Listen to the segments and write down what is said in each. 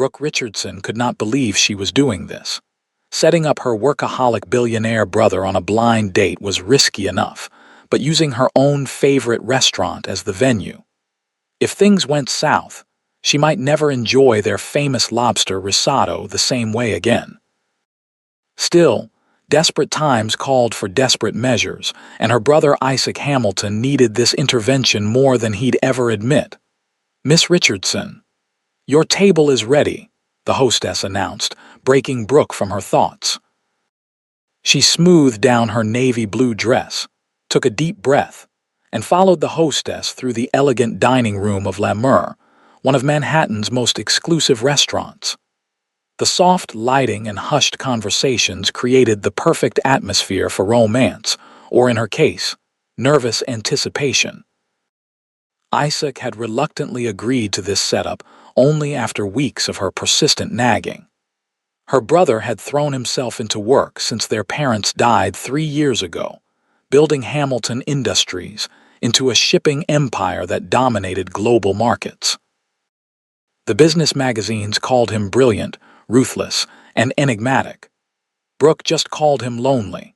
Brooke Richardson could not believe she was doing this. Setting up her workaholic billionaire brother on a blind date was risky enough, but using her own favorite restaurant as the venue. If things went south, she might never enjoy their famous lobster risotto the same way again. Still, desperate times called for desperate measures, and her brother Isaac Hamilton needed this intervention more than he'd ever admit. "Miss Richardson, your table is ready," the hostess announced, breaking Brooke from her thoughts. She smoothed down her navy blue dress, took a deep breath, and followed the hostess through the elegant dining room of La Mure, one of Manhattan's most exclusive restaurants. The soft lighting and hushed conversations created the perfect atmosphere for romance, or in her case, nervous anticipation. Isaac had reluctantly agreed to this setup only after weeks of her persistent nagging. Her brother had thrown himself into work since their parents died 3 years ago, building Hamilton Industries into a shipping empire that dominated global markets. The business magazines called him brilliant, ruthless, and enigmatic. Brooke just called him lonely.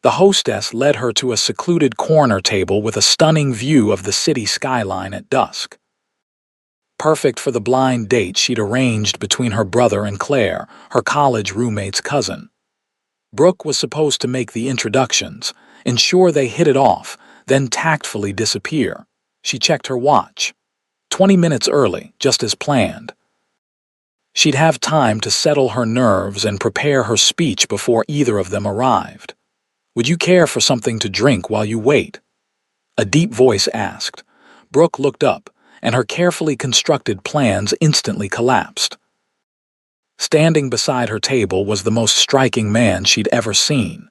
The hostess led her to a secluded corner table with a stunning view of the city skyline at dusk. Perfect for the blind date she'd arranged between her brother and Claire, her college roommate's cousin. Brooke was supposed to make the introductions, ensure they hit it off, then tactfully disappear. She checked her watch. 20 minutes early, just as planned. She'd have time to settle her nerves and prepare her speech before either of them arrived. "Would you care for something to drink while you wait?" a deep voice asked. Brooke looked up, and her carefully constructed plans instantly collapsed. Standing beside her table was the most striking man she'd ever seen.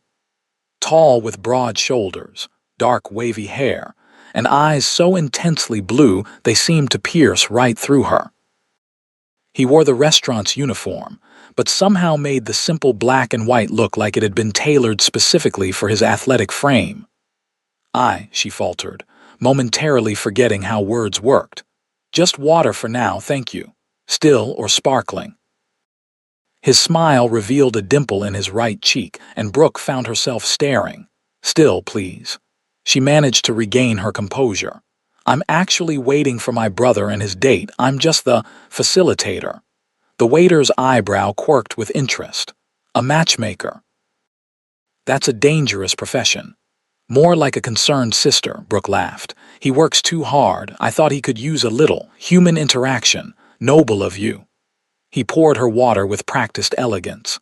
Tall with broad shoulders, dark wavy hair, and eyes so intensely blue they seemed to pierce right through her. He wore the restaurant's uniform, but somehow made the simple black and white look like it had been tailored specifically for his athletic frame. She faltered, momentarily forgetting how words worked. "Just water for now, thank you. Still or sparkling?" His smile revealed a dimple in his right cheek, and Brooke found herself staring. "Still, please." She managed to regain her composure. "I'm actually waiting for my brother and his date. I'm just the facilitator." The waiter's eyebrow quirked with interest. "A matchmaker." "That's a dangerous profession." "More like a concerned sister," Brooke laughed. "He works too hard. I thought he could use a little human interaction. Noble of you." He poured her water with practiced elegance.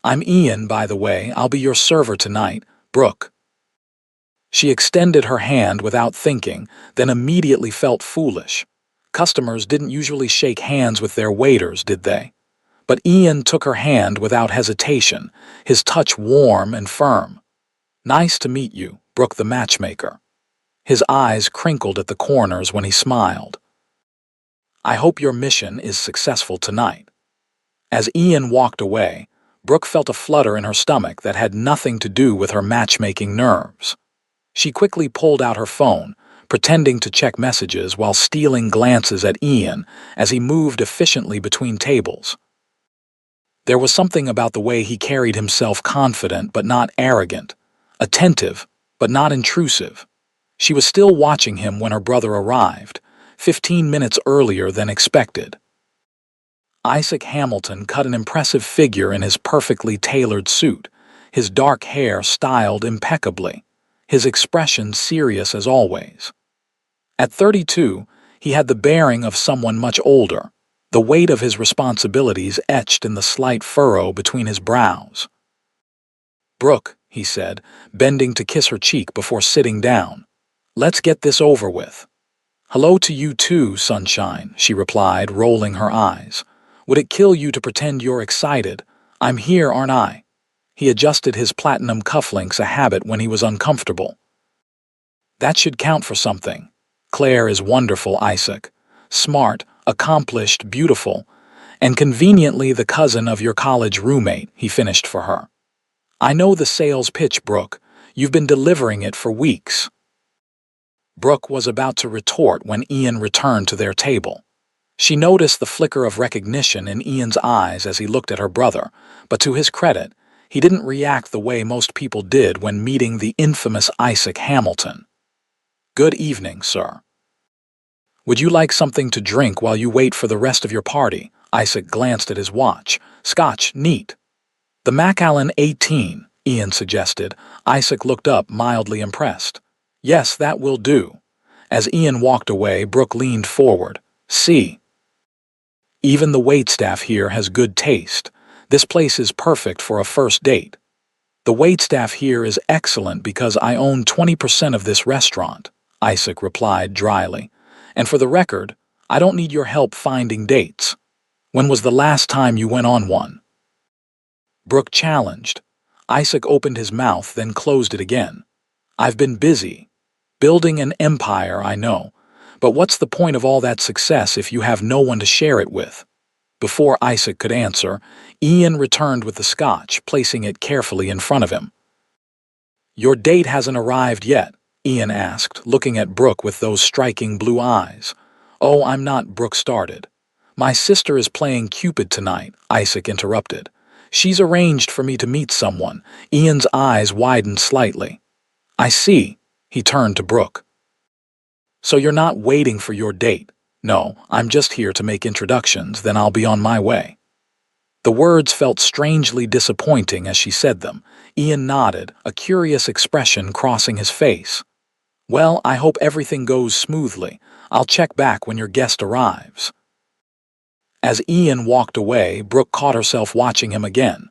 "I'm Ian, by the way. I'll be your server tonight, Brooke." She extended her hand without thinking, then immediately felt foolish. Customers didn't usually shake hands with their waiters, did they? But Ian took her hand without hesitation, his touch warm and firm. "Nice to meet you, Brooke the matchmaker." His eyes crinkled at the corners when he smiled. "I hope your mission is successful tonight." As Ian walked away, Brooke felt a flutter in her stomach that had nothing to do with her matchmaking nerves. She quickly pulled out her phone, pretending to check messages while stealing glances at Ian as he moved efficiently between tables. There was something about the way he carried himself, confident but not arrogant, attentive but not intrusive. She was still watching him when her brother arrived, 15 minutes earlier than expected. Isaac Hamilton cut an impressive figure in his perfectly tailored suit, his dark hair styled impeccably, his expression serious as always. At 32, he had the bearing of someone much older, the weight of his responsibilities etched in the slight furrow between his brows. "Brooke," he said, bending to kiss her cheek before sitting down. "Let's get this over with." "Hello to you too, sunshine," she replied, rolling her eyes. "Would it kill you to pretend you're excited? I'm here, aren't I?" He adjusted his platinum cufflinks, a habit when he was uncomfortable. "That should count for something. Claire is wonderful, Isaac. Smart, accomplished, beautiful, and conveniently the cousin of your college roommate," he finished for her. "I know the sales pitch, Brooke. You've been delivering it for weeks." Brooke was about to retort when Ian returned to their table. She noticed the flicker of recognition in Ian's eyes as he looked at her brother, but to his credit, he didn't react the way most people did when meeting the infamous Isaac Hamilton. "Good evening, sir. Would you like something to drink while you wait for the rest of your party?" Isaac glanced at his watch. "Scotch, neat." "The Macallan 18, Ian suggested. Isaac looked up, mildly impressed. "Yes, that will do." As Ian walked away, Brooke leaned forward. "See, even the waitstaff here has good taste. This place is perfect for a first date. The waitstaff here is excellent because I own 20% of this restaurant," Isaac replied dryly. "And for the record, I don't need your help finding dates. When was the last time you went on one?" Brooke challenged. Isaac opened his mouth, then closed it again. "I've been busy. Building an empire, I know. But what's the point of all that success if you have no one to share it with?" Before Isaac could answer, Ian returned with the scotch, placing it carefully in front of him. "Your date hasn't arrived yet?" Ian asked, looking at Brooke with those striking blue eyes. "Oh, I'm not," Brooke started. "My sister is playing Cupid tonight," Isaac interrupted. "She's arranged for me to meet someone." Ian's eyes widened slightly. "I see." He turned to Brooke. "So you're not waiting for your date?" "No, I'm just here to make introductions, then I'll be on my way." The words felt strangely disappointing as she said them. Ian nodded, a curious expression crossing his face. "Well, I hope everything goes smoothly. I'll check back when your guest arrives." As Ian walked away, Brooke caught herself watching him again.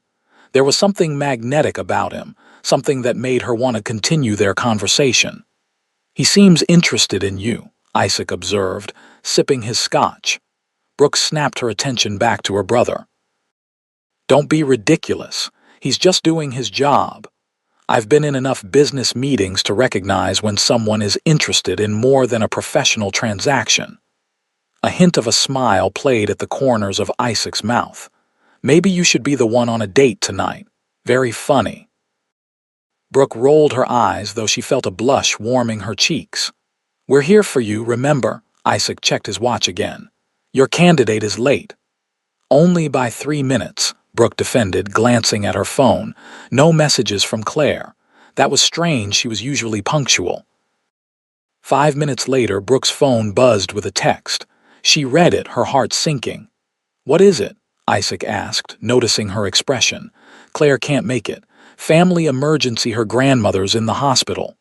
There was something magnetic about him, something that made her want to continue their conversation. "He seems interested in you," Isaac observed, sipping his scotch. Brooke snapped her attention back to her brother. "Don't be ridiculous. He's just doing his job. I've been in enough business meetings to recognize when someone is interested in more than a professional transaction." A hint of a smile played at the corners of Isaac's mouth. "Maybe you should be the one on a date tonight. Very funny." Brooke rolled her eyes, though she felt a blush warming her cheeks. "We're here for you, remember?" Isaac checked his watch again. "Your candidate is late." "Only by 3 minutes," Brooke defended, glancing at her phone. No messages from Claire. That was strange, she was usually punctual. 5 minutes later, Brooke's phone buzzed with a text. She read it, her heart sinking. "What is it?" Isaac asked, noticing her expression. "Claire can't make it. Family emergency, her grandmother's in the hospital."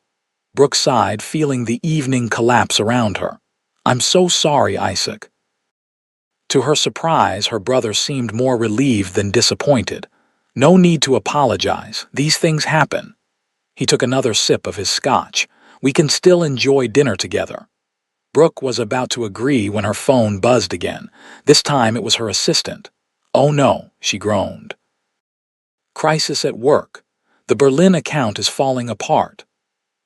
Brooke sighed, feeling the evening collapse around her. "I'm so sorry, Isaac." To her surprise, her brother seemed more relieved than disappointed. "No need to apologize. These things happen." He took another sip of his scotch. "We can still enjoy dinner together." Brooke was about to agree when her phone buzzed again. This time it was her assistant. "Oh no," she groaned. "Crisis at work. The Berlin account is falling apart."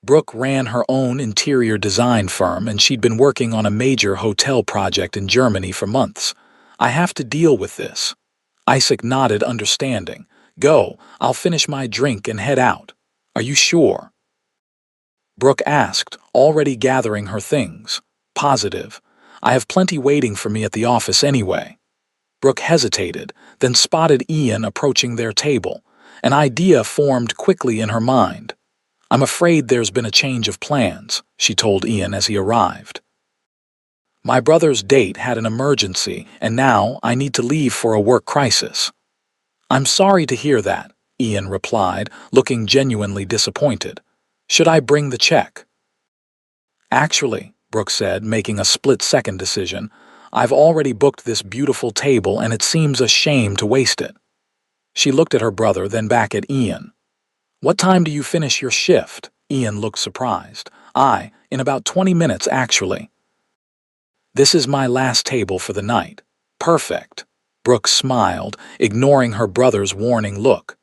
Brooke ran her own interior design firm, and she'd been working on a major hotel project in Germany for months. "I have to deal with this." Isaac nodded, understanding. "Go, I'll finish my drink and head out." "Are you sure?" Brooke asked, already gathering her things. "Positive. I have plenty waiting for me at the office anyway." Brooke hesitated, then spotted Ian approaching their table. An idea formed quickly in her mind. "I'm afraid there's been a change of plans," she told Ian as he arrived. "My brother's date had an emergency, and now I need to leave for a work crisis." "I'm sorry to hear that," Ian replied, looking genuinely disappointed. "Should I bring the check?" "Actually," Brooke said, making a split-second decision, "I've already booked this beautiful table and it seems a shame to waste it." She looked at her brother, then back at Ian. "What time do you finish your shift?" Ian looked surprised. In about 20 minutes, actually." "This is my last table for the night." "Perfect." Brooke smiled, ignoring her brother's warning look.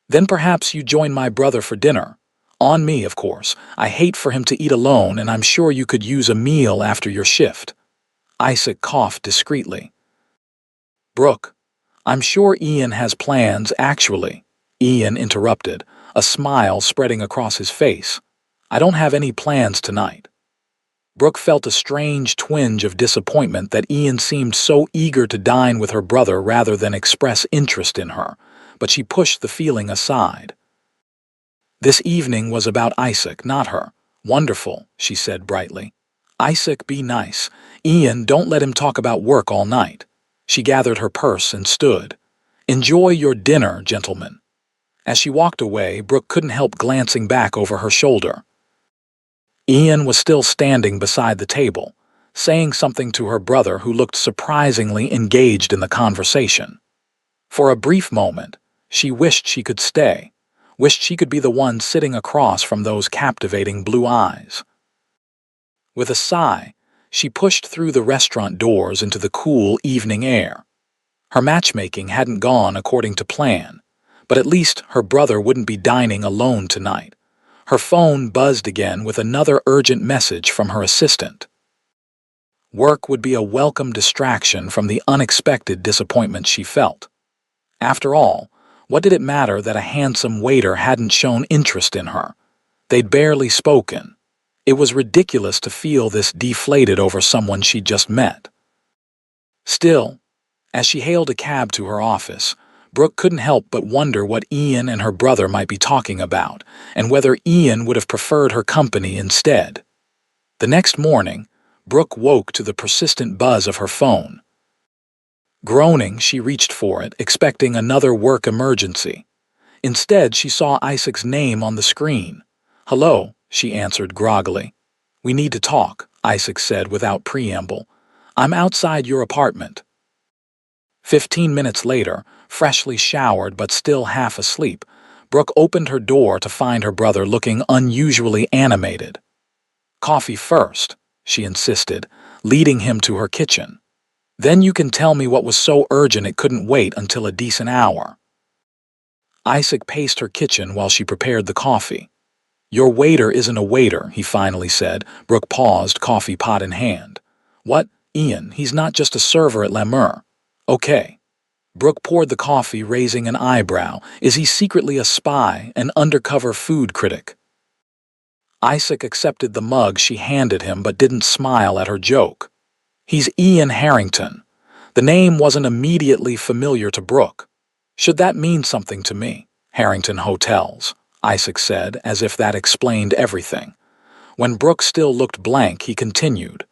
"Then perhaps you join my brother for dinner. On me, of course. I hate for him to eat alone, and I'm sure you could use a meal after your shift." Isaac coughed discreetly. "Brooke, I'm sure Ian has plans, actually." Ian interrupted, a smile spreading across his face. "I don't have any plans tonight." Brooke felt a strange twinge of disappointment that Ian seemed so eager to dine with her brother rather than express interest in her, but she pushed the feeling aside. This evening was about Isaac, not her. Wonderful, she said brightly. Isaac, be nice. Ian, don't let him talk about work all night. She gathered her purse and stood. Enjoy your dinner, gentlemen. As she walked away, Brooke couldn't help glancing back over her shoulder. Ian was still standing beside the table, saying something to her brother who looked surprisingly engaged in the conversation. For a brief moment, she wished she could stay, wished she could be the one sitting across from those captivating blue eyes. With a sigh, she pushed through the restaurant doors into the cool evening air. Her matchmaking hadn't gone according to plan, but at least her brother wouldn't be dining alone tonight. Her phone buzzed again with another urgent message from her assistant. Work would be a welcome distraction from the unexpected disappointment she felt. After all, what did it matter that a handsome waiter hadn't shown interest in her? They'd barely spoken. It was ridiculous to feel this deflated over someone she'd just met. Still, as she hailed a cab to her office, Brooke couldn't help but wonder what Ian and her brother might be talking about, and whether Ian would have preferred her company instead. The next morning, Brooke woke to the persistent buzz of her phone. Groaning, she reached for it, expecting another work emergency. Instead, she saw Isaac's name on the screen. "Hello," she answered groggily. "We need to talk," Isaac said without preamble. "I'm outside your apartment." 15 minutes later, freshly showered but still half asleep, Brooke opened her door to find her brother looking unusually animated. "Coffee first," she insisted, leading him to her kitchen. "Then you can tell me what was so urgent it couldn't wait until a decent hour." Isaac paced her kitchen while she prepared the coffee. "Your waiter isn't a waiter," he finally said. Brooke paused, coffee pot in hand. "What? Ian, he's not just a server at Lemur." "Okay." Brooke poured the coffee, raising an eyebrow. "Is he secretly a spy, an undercover food critic?" Isaac accepted the mug she handed him but didn't smile at her joke. "He's Ian Harrington." The name wasn't immediately familiar to Brooke. "Should that mean something to me?" "Harrington Hotels," Isaac said, as if that explained everything. When Brooke still looked blank, he continued.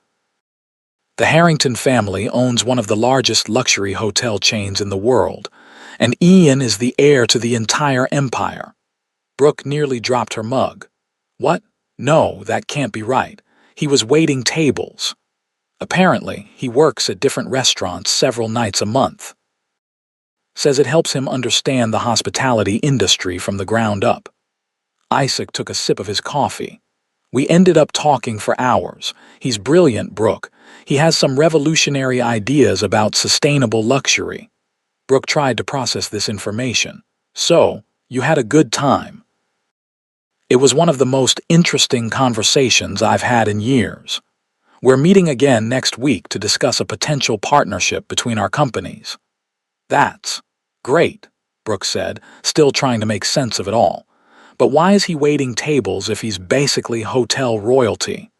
"The Harrington family owns one of the largest luxury hotel chains in the world, and Ian is the heir to the entire empire." Brooke nearly dropped her mug. "What? No, that can't be right. He was waiting tables." "Apparently, he works at different restaurants several nights a month. Says it helps him understand the hospitality industry from the ground up." Isaac took a sip of his coffee. "We ended up talking for hours. He's brilliant, Brooke. He has some revolutionary ideas about sustainable luxury." Brooke tried to process this information. "So, you had a good time." "It was one of the most interesting conversations I've had in years. We're meeting again next week to discuss a potential partnership between our companies." "That's great," Brooke said, still trying to make sense of it all. "But why is he waiting tables if he's basically hotel royalty?"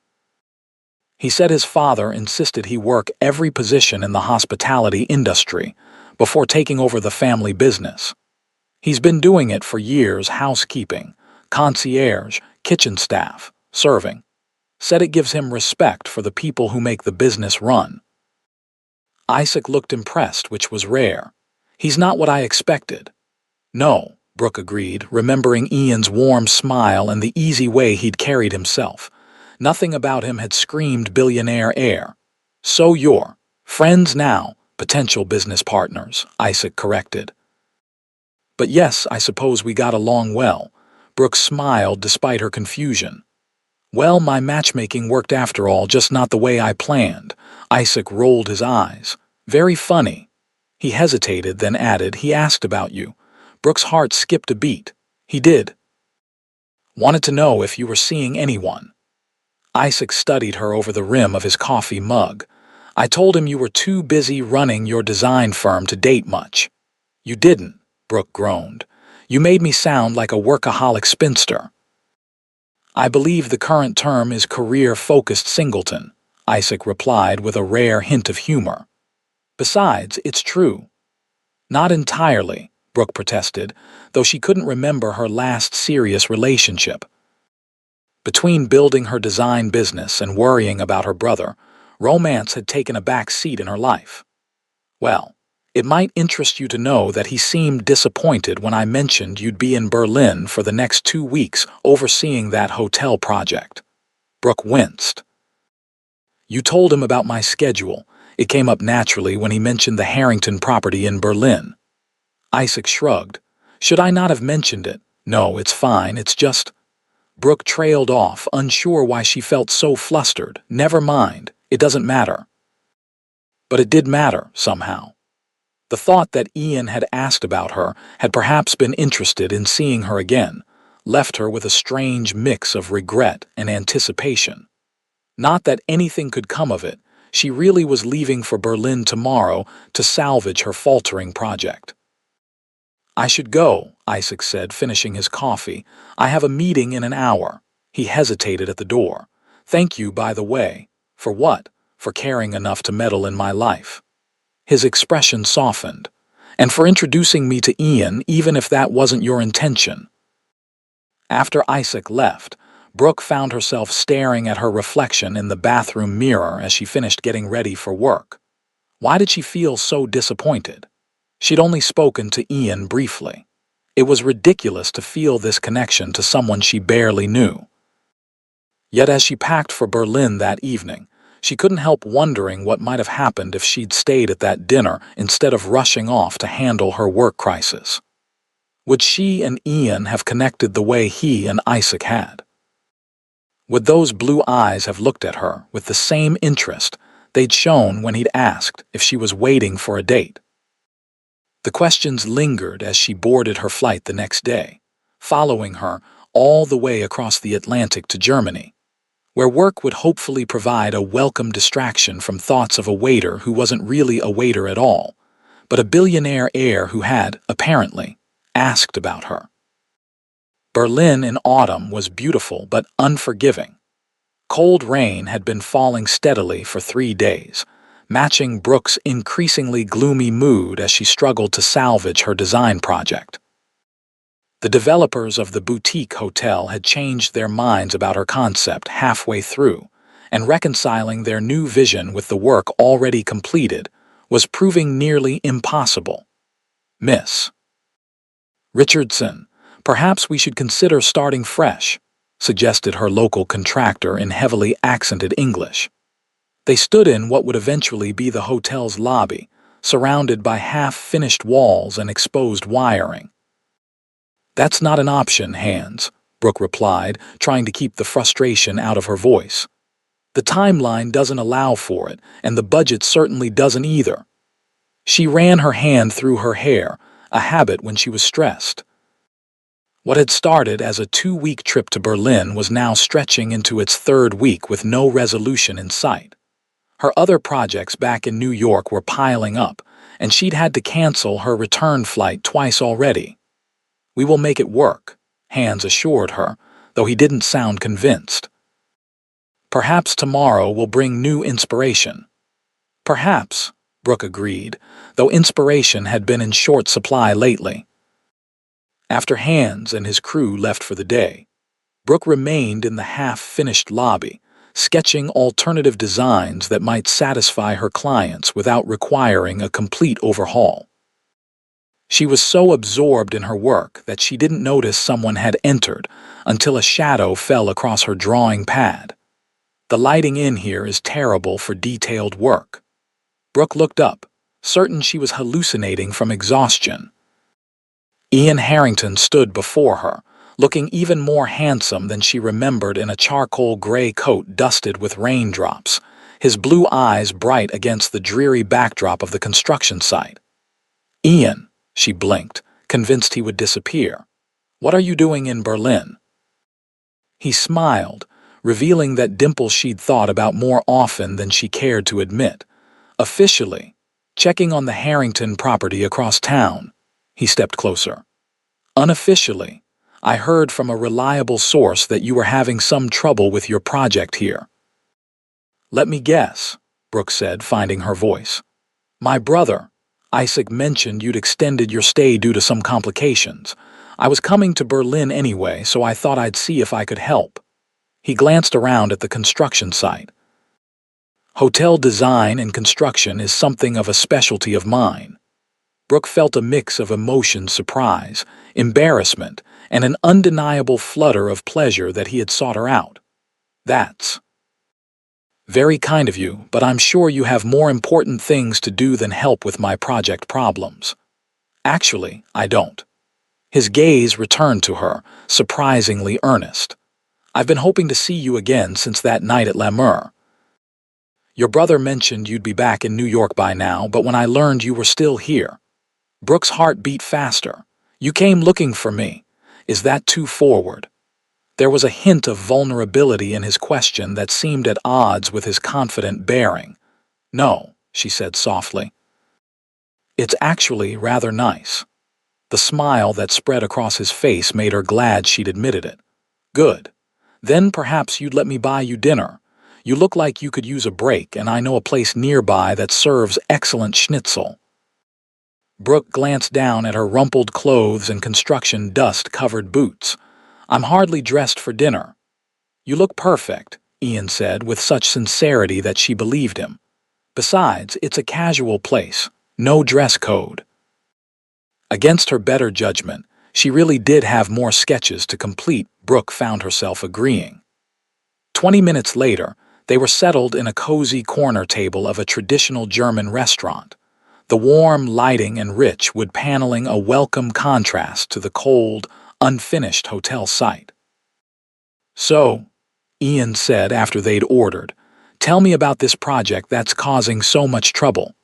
He said his father insisted he work every position in the hospitality industry before taking over the family business. He's been doing it for years: housekeeping, concierge, kitchen staff, serving. Said it gives him respect for the people who make the business run. Isaac looked impressed, which was rare. "He's not what I expected." "No," Brooke agreed, remembering Ian's warm smile and the easy way he'd carried himself. Nothing about him had screamed billionaire air. "So you're friends now, potential business partners," Isaac corrected. "But yes, I suppose we got along well." Brooke smiled despite her confusion. "Well, my matchmaking worked after all, just not the way I planned." Isaac rolled his eyes. "Very funny." He hesitated, then added, "He asked about you." Brooke's heart skipped a beat. "He did?" "Wanted to know if you were seeing anyone." Isaac studied her over the rim of his coffee mug. "I told him you were too busy running your design firm to date much." "You didn't," Brooke groaned. "You made me sound like a workaholic spinster." I believe the current term is career-focused singleton, Isaac replied with a rare hint of humor. Besides, it's true. Not entirely, Brooke protested, though she couldn't remember her last serious relationship. Between building her design business and worrying about her brother, romance had taken a back seat in her life. Well, it might interest you to know that he seemed disappointed when I mentioned you'd be in Berlin for the next 2 weeks overseeing that hotel project. Brooke winced. You told him about my schedule. It came up naturally when he mentioned the Harrington property in Berlin. Isaac shrugged. Should I not have mentioned it? No, it's fine, it's just... Brooke trailed off, unsure why she felt so flustered. Never mind, it doesn't matter. But it did matter, somehow. The thought that Ian had asked about her, had perhaps been interested in seeing her again, left her with a strange mix of regret and anticipation. Not that anything could come of it, she really was leaving for Berlin tomorrow to salvage her faltering project. I should go, Isaac said, finishing his coffee. I have a meeting in an hour. He hesitated at the door. Thank you, by the way. For what? For caring enough to meddle in my life. His expression softened. And for introducing me to Ian, even if that wasn't your intention. After Isaac left, Brooke found herself staring at her reflection in the bathroom mirror as she finished getting ready for work. Why did she feel so disappointed? She'd only spoken to Ian briefly. It was ridiculous to feel this connection to someone she barely knew. Yet as she packed for Berlin that evening, she couldn't help wondering what might have happened if she'd stayed at that dinner instead of rushing off to handle her work crisis. Would she and Ian have connected the way he and Isaac had? Would those blue eyes have looked at her with the same interest they'd shown when he'd asked if she was waiting for a date? The questions lingered as she boarded her flight the next day, following her all the way across the Atlantic to Germany, where work would hopefully provide a welcome distraction from thoughts of a waiter who wasn't really a waiter at all, but a billionaire heir who had, apparently, asked about her. Berlin in autumn was beautiful but unforgiving. Cold rain had been falling steadily for 3 days, matching Brooke's increasingly gloomy mood as she struggled to salvage her design project. The developers of the boutique hotel had changed their minds about her concept halfway through, and reconciling their new vision with the work already completed was proving nearly impossible. Miss Richardson, perhaps we should consider starting fresh, suggested her local contractor in heavily accented English. They stood in what would eventually be the hotel's lobby, surrounded by half-finished walls and exposed wiring. That's not an option, Hans, Brooke replied, trying to keep the frustration out of her voice. The timeline doesn't allow for it, and the budget certainly doesn't either. She ran her hand through her hair, a habit when she was stressed. What had started as a 2-week trip to Berlin was now stretching into its 3rd week with no resolution in sight. Her other projects back in New York were piling up, and she'd had to cancel her return flight twice already. We will make it work, Hans assured her, though he didn't sound convinced. Perhaps tomorrow will bring new inspiration. Perhaps, Brooke agreed, though inspiration had been in short supply lately. After Hans and his crew left for the day, Brooke remained in the half-finished lobby, sketching alternative designs that might satisfy her clients without requiring a complete overhaul. She was so absorbed in her work that she didn't notice someone had entered until a shadow fell across her drawing pad. The lighting in here is terrible for detailed work. Brooke looked up, certain she was hallucinating from exhaustion. Ian Harrington stood before her, looking even more handsome than she remembered in a charcoal gray coat dusted with raindrops, his blue eyes bright against the dreary backdrop of the construction site. Ian, she blinked, convinced he would disappear. What are you doing in Berlin? He smiled, revealing that dimple she'd thought about more often than she cared to admit. Officially, checking on the Harrington property across town. He stepped closer. Unofficially, I heard from a reliable source that you were having some trouble with your project here." "Let me guess," Brooke said, finding her voice. "My brother, Isaac, mentioned you'd extended your stay due to some complications. I was coming to Berlin anyway, so I thought I'd see if I could help." He glanced around at the construction site. "Hotel design and construction is something of a specialty of mine." Brooke felt a mix of emotion, surprise, embarrassment, and an undeniable flutter of pleasure that he had sought her out. "That's very kind of you, but I'm sure you have more important things to do than help with my project problems." "Actually, I don't." His gaze returned to her, surprisingly earnest. "I've been hoping to see you again since that night at La Mer. Your brother mentioned you'd be back in New York by now, but when I learned you were still here..." Brooke's heart beat faster. "You came looking for me. Is that too forward?" There was a hint of vulnerability in his question that seemed at odds with his confident bearing. "No," she said softly. "It's actually rather nice." The smile that spread across his face made her glad she'd admitted it. "Good. Then perhaps you'd let me buy you dinner. You look like you could use a break, and I know a place nearby that serves excellent schnitzel." Brooke glanced down at her rumpled clothes and construction dust-covered boots. "I'm hardly dressed for dinner." "You look perfect," Ian said with such sincerity that she believed him. "Besides, it's a casual place. No dress code." Against her better judgment, she really did have more sketches to complete, Brooke found herself agreeing. 20 minutes later, they were settled in a cozy corner table of a traditional German restaurant. The warm lighting and rich wood paneling a welcome contrast to the cold, unfinished hotel site. "So," Ian said after they'd ordered, "tell me about this project that's causing so much trouble."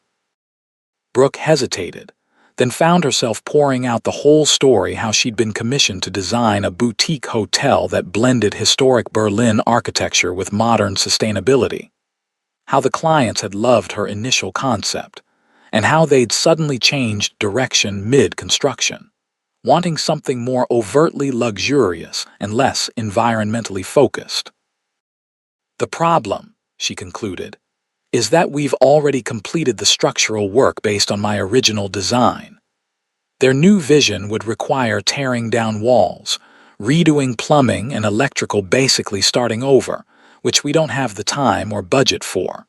Brooke hesitated, then found herself pouring out the whole story, how she'd been commissioned to design a boutique hotel that blended historic Berlin architecture with modern sustainability. How the clients had loved her initial concept, and how they'd suddenly changed direction mid-construction, wanting something more overtly luxurious and less environmentally focused. "The problem," she concluded, "is that we've already completed the structural work based on my original design. Their new vision would require tearing down walls, redoing plumbing and electrical, basically starting over, which we don't have the time or budget for."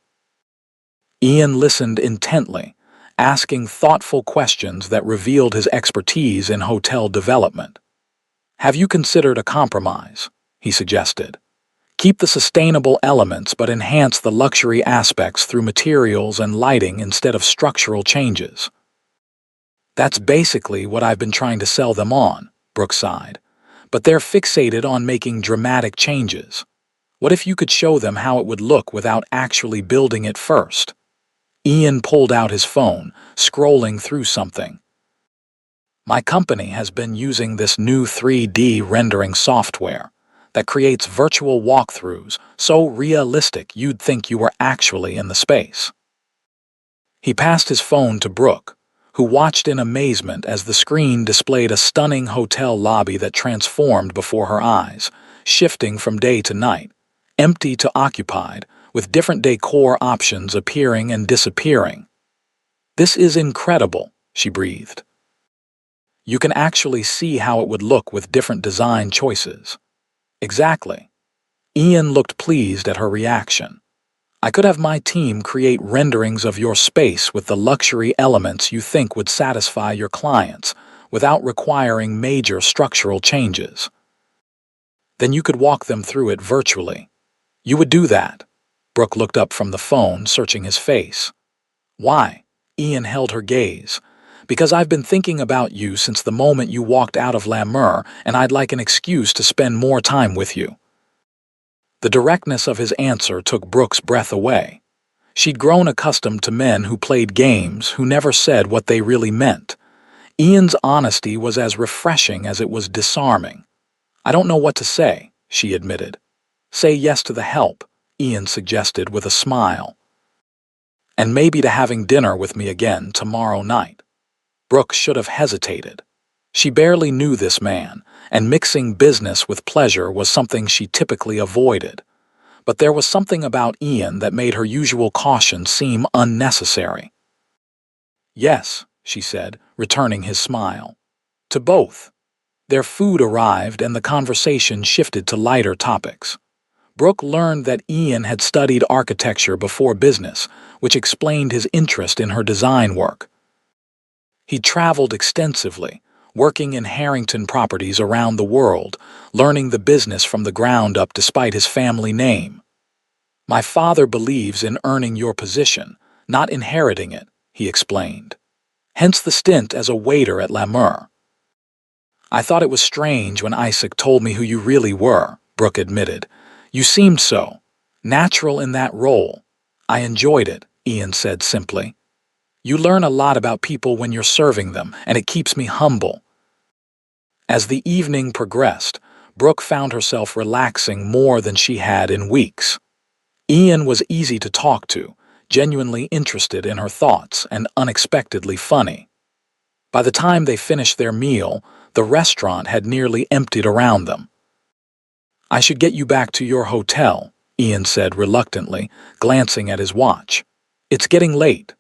Ian listened intently, asking thoughtful questions that revealed his expertise in hotel development. "Have you considered a compromise?" he suggested. "Keep the sustainable elements but enhance the luxury aspects through materials and lighting instead of structural changes." "That's basically what I've been trying to sell them on," Brooke sighed. "But they're fixated on making dramatic changes. What if you could show them how it would look without actually building it first?" Ian pulled out his phone, scrolling through something. "My company has been using this new 3D rendering software that creates virtual walkthroughs so realistic you'd think you were actually in the space." He passed his phone to Brooke, who watched in amazement as the screen displayed a stunning hotel lobby that transformed before her eyes, shifting from day to night, empty to occupied, with different decor options appearing and disappearing. "This is incredible," she breathed. "You can actually see how it would look with different design choices." "Exactly." Ian looked pleased at her reaction. "I could have my team create renderings of your space with the luxury elements you think would satisfy your clients without requiring major structural changes. Then you could walk them through it virtually. You would do that?" Brooke looked up from the phone, searching his face. "Why?" Ian held her gaze. "Because I've been thinking about you since the moment you walked out of La Mer, and I'd like an excuse to spend more time with you." The directness of his answer took Brooke's breath away. She'd grown accustomed to men who played games, who never said what they really meant. Ian's honesty was as refreshing as it was disarming. "I don't know what to say," she admitted. "Say yes to the help," Ian suggested with a smile. "And maybe to having dinner with me again tomorrow night." Brooke should have hesitated. She barely knew this man, and mixing business with pleasure was something she typically avoided. But there was something about Ian that made her usual caution seem unnecessary. "Yes," she said, returning his smile. "To both." Their food arrived and the conversation shifted to lighter topics. Brooke learned that Ian had studied architecture before business, which explained his interest in her design work. He traveled extensively, working in Harrington properties around the world, learning the business from the ground up despite his family name. "My father believes in earning your position, not inheriting it," he explained. "Hence the stint as a waiter at La Mer." "I thought it was strange when Isaac told me who you really were," Brooke admitted. "You seemed so natural in that role." "I enjoyed it," Ian said simply. "You learn a lot about people when you're serving them, and it keeps me humble." As the evening progressed, Brooke found herself relaxing more than she had in weeks. Ian was easy to talk to, genuinely interested in her thoughts and unexpectedly funny. By the time they finished their meal, the restaurant had nearly emptied around them. "I should get you back to your hotel," Ian said reluctantly, glancing at his watch. "It's getting late."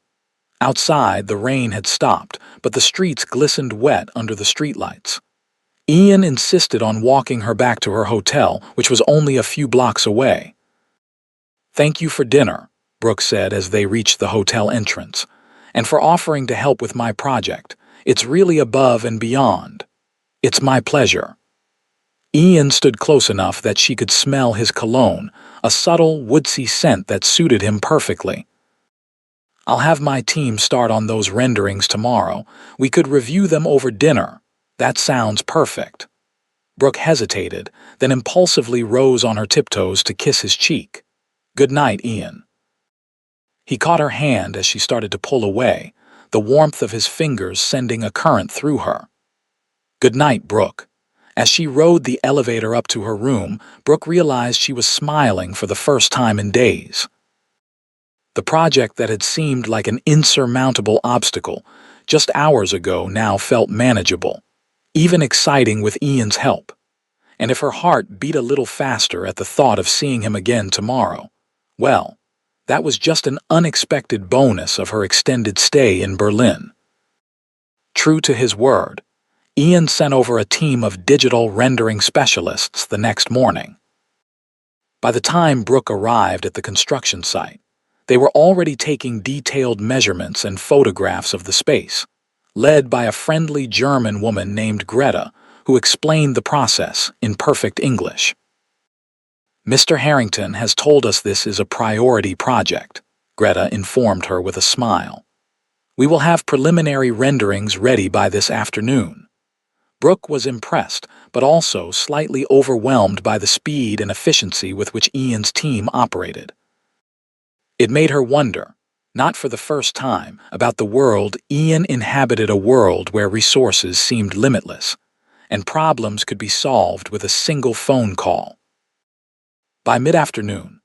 Outside, the rain had stopped, but the streets glistened wet under the streetlights. Ian insisted on walking her back to her hotel, which was only a few blocks away. "Thank you for dinner," Brooke said as they reached the hotel entrance, "and for offering to help with my project. It's really above and beyond." "It's my pleasure." Ian stood close enough that she could smell his cologne, a subtle, woodsy scent that suited him perfectly. "I'll have my team start on those renderings tomorrow. We could review them over dinner." "That sounds perfect." Brooke hesitated, then impulsively rose on her tiptoes to kiss his cheek. "Good night, Ian." He caught her hand as she started to pull away, the warmth of his fingers sending a current through her. "Good night, Brooke." As she rode the elevator up to her room, Brooke realized she was smiling for the first time in days. The project that had seemed like an insurmountable obstacle just hours ago now felt manageable, even exciting with Ian's help. And if her heart beat a little faster at the thought of seeing him again tomorrow, well, that was just an unexpected bonus of her extended stay in Berlin. True to his word, Ian sent over a team of digital rendering specialists the next morning. By the time Brooke arrived at the construction site, they were already taking detailed measurements and photographs of the space, led by a friendly German woman named Greta, who explained the process in perfect English. "Mr. Harrington has told us this is a priority project," Greta informed her with a smile. "We will have preliminary renderings ready by this afternoon." Brooke was impressed, but also slightly overwhelmed by the speed and efficiency with which Ian's team operated. It made her wonder, not for the first time, about the world. Ian inhabited a world where resources seemed limitless, and problems could be solved with a single phone call. By mid-afternoon,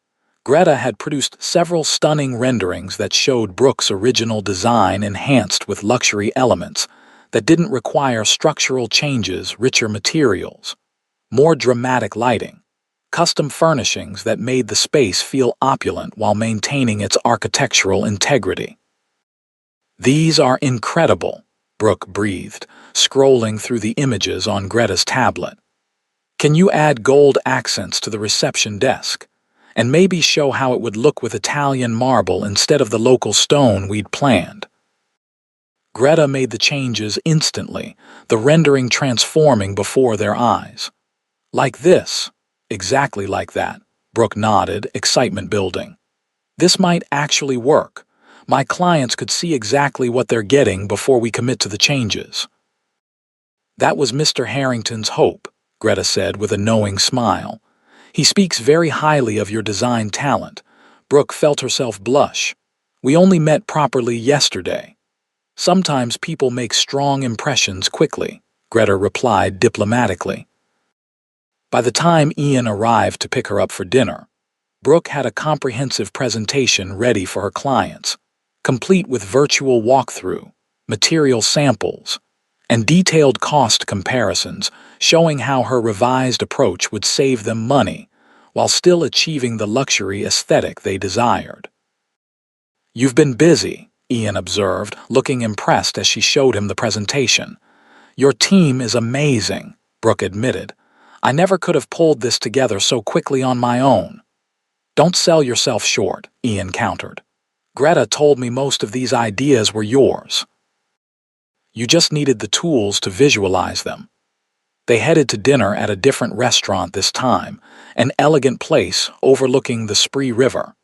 Greta had produced several stunning renderings that showed Brooke's original design enhanced with luxury elements that didn't require structural changes, richer materials, more dramatic lighting, custom furnishings that made the space feel opulent while maintaining its architectural integrity. "These are incredible," Brooke breathed, scrolling through the images on Greta's tablet. "Can you add gold accents to the reception desk? And maybe show how it would look with Italian marble instead of the local stone we'd planned?" Greta made the changes instantly, the rendering transforming before their eyes. "Like this?" "Exactly like that," Brooke nodded, excitement building. "This might actually work. My clients could see exactly what they're getting before we commit to the changes." "That was Mr. Harrington's hope," Greta said with a knowing smile. "He speaks very highly of your design talent." Brooke felt herself blush. "We only met properly yesterday." "Sometimes people make strong impressions quickly," Greta replied diplomatically. By the time Ian arrived to pick her up for dinner, Brooke had a comprehensive presentation ready for her clients, complete with virtual walkthrough, material samples, and detailed cost comparisons showing how her revised approach would save them money while still achieving the luxury aesthetic they desired. "You've been busy," Ian observed, looking impressed as she showed him the presentation. "Your team is amazing," Brooke admitted. "I never could have pulled this together so quickly on my own." "Don't sell yourself short," Ian countered. "Greta told me most of these ideas were yours. You just needed the tools to visualize them." They headed to dinner at a different restaurant this time, an elegant place overlooking the Spree River.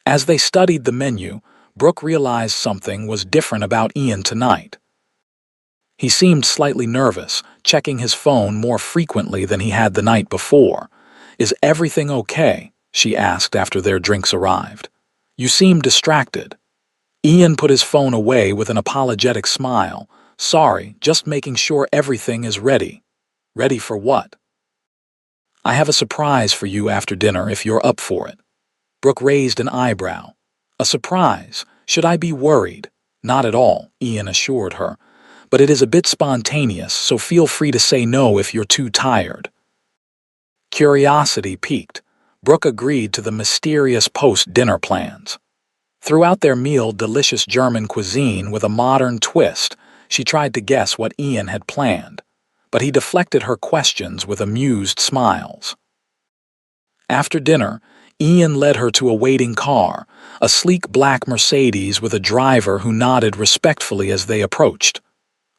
As they studied the menu, Brooke realized something was different about Ian tonight. He seemed slightly nervous, checking his phone more frequently than he had the night before. "Is everything okay?" she asked after their drinks arrived. "You seem distracted." Ian put his phone away with an apologetic smile. "Sorry, just making sure everything is ready." "Ready for what?" "I have a surprise for you after dinner if you're up for it." Brooke raised an eyebrow. "A surprise? Should I be worried?" "Not at all," Ian assured her. "But it is a bit spontaneous, so feel free to say no if you're too tired." Curiosity piqued. Brooke agreed to the mysterious post-dinner plans. Throughout their meal, delicious German cuisine with a modern twist, she tried to guess what Ian had planned, but he deflected her questions with amused smiles. After dinner, Ian led her to a waiting car, a sleek black Mercedes with a driver who nodded respectfully as they approached.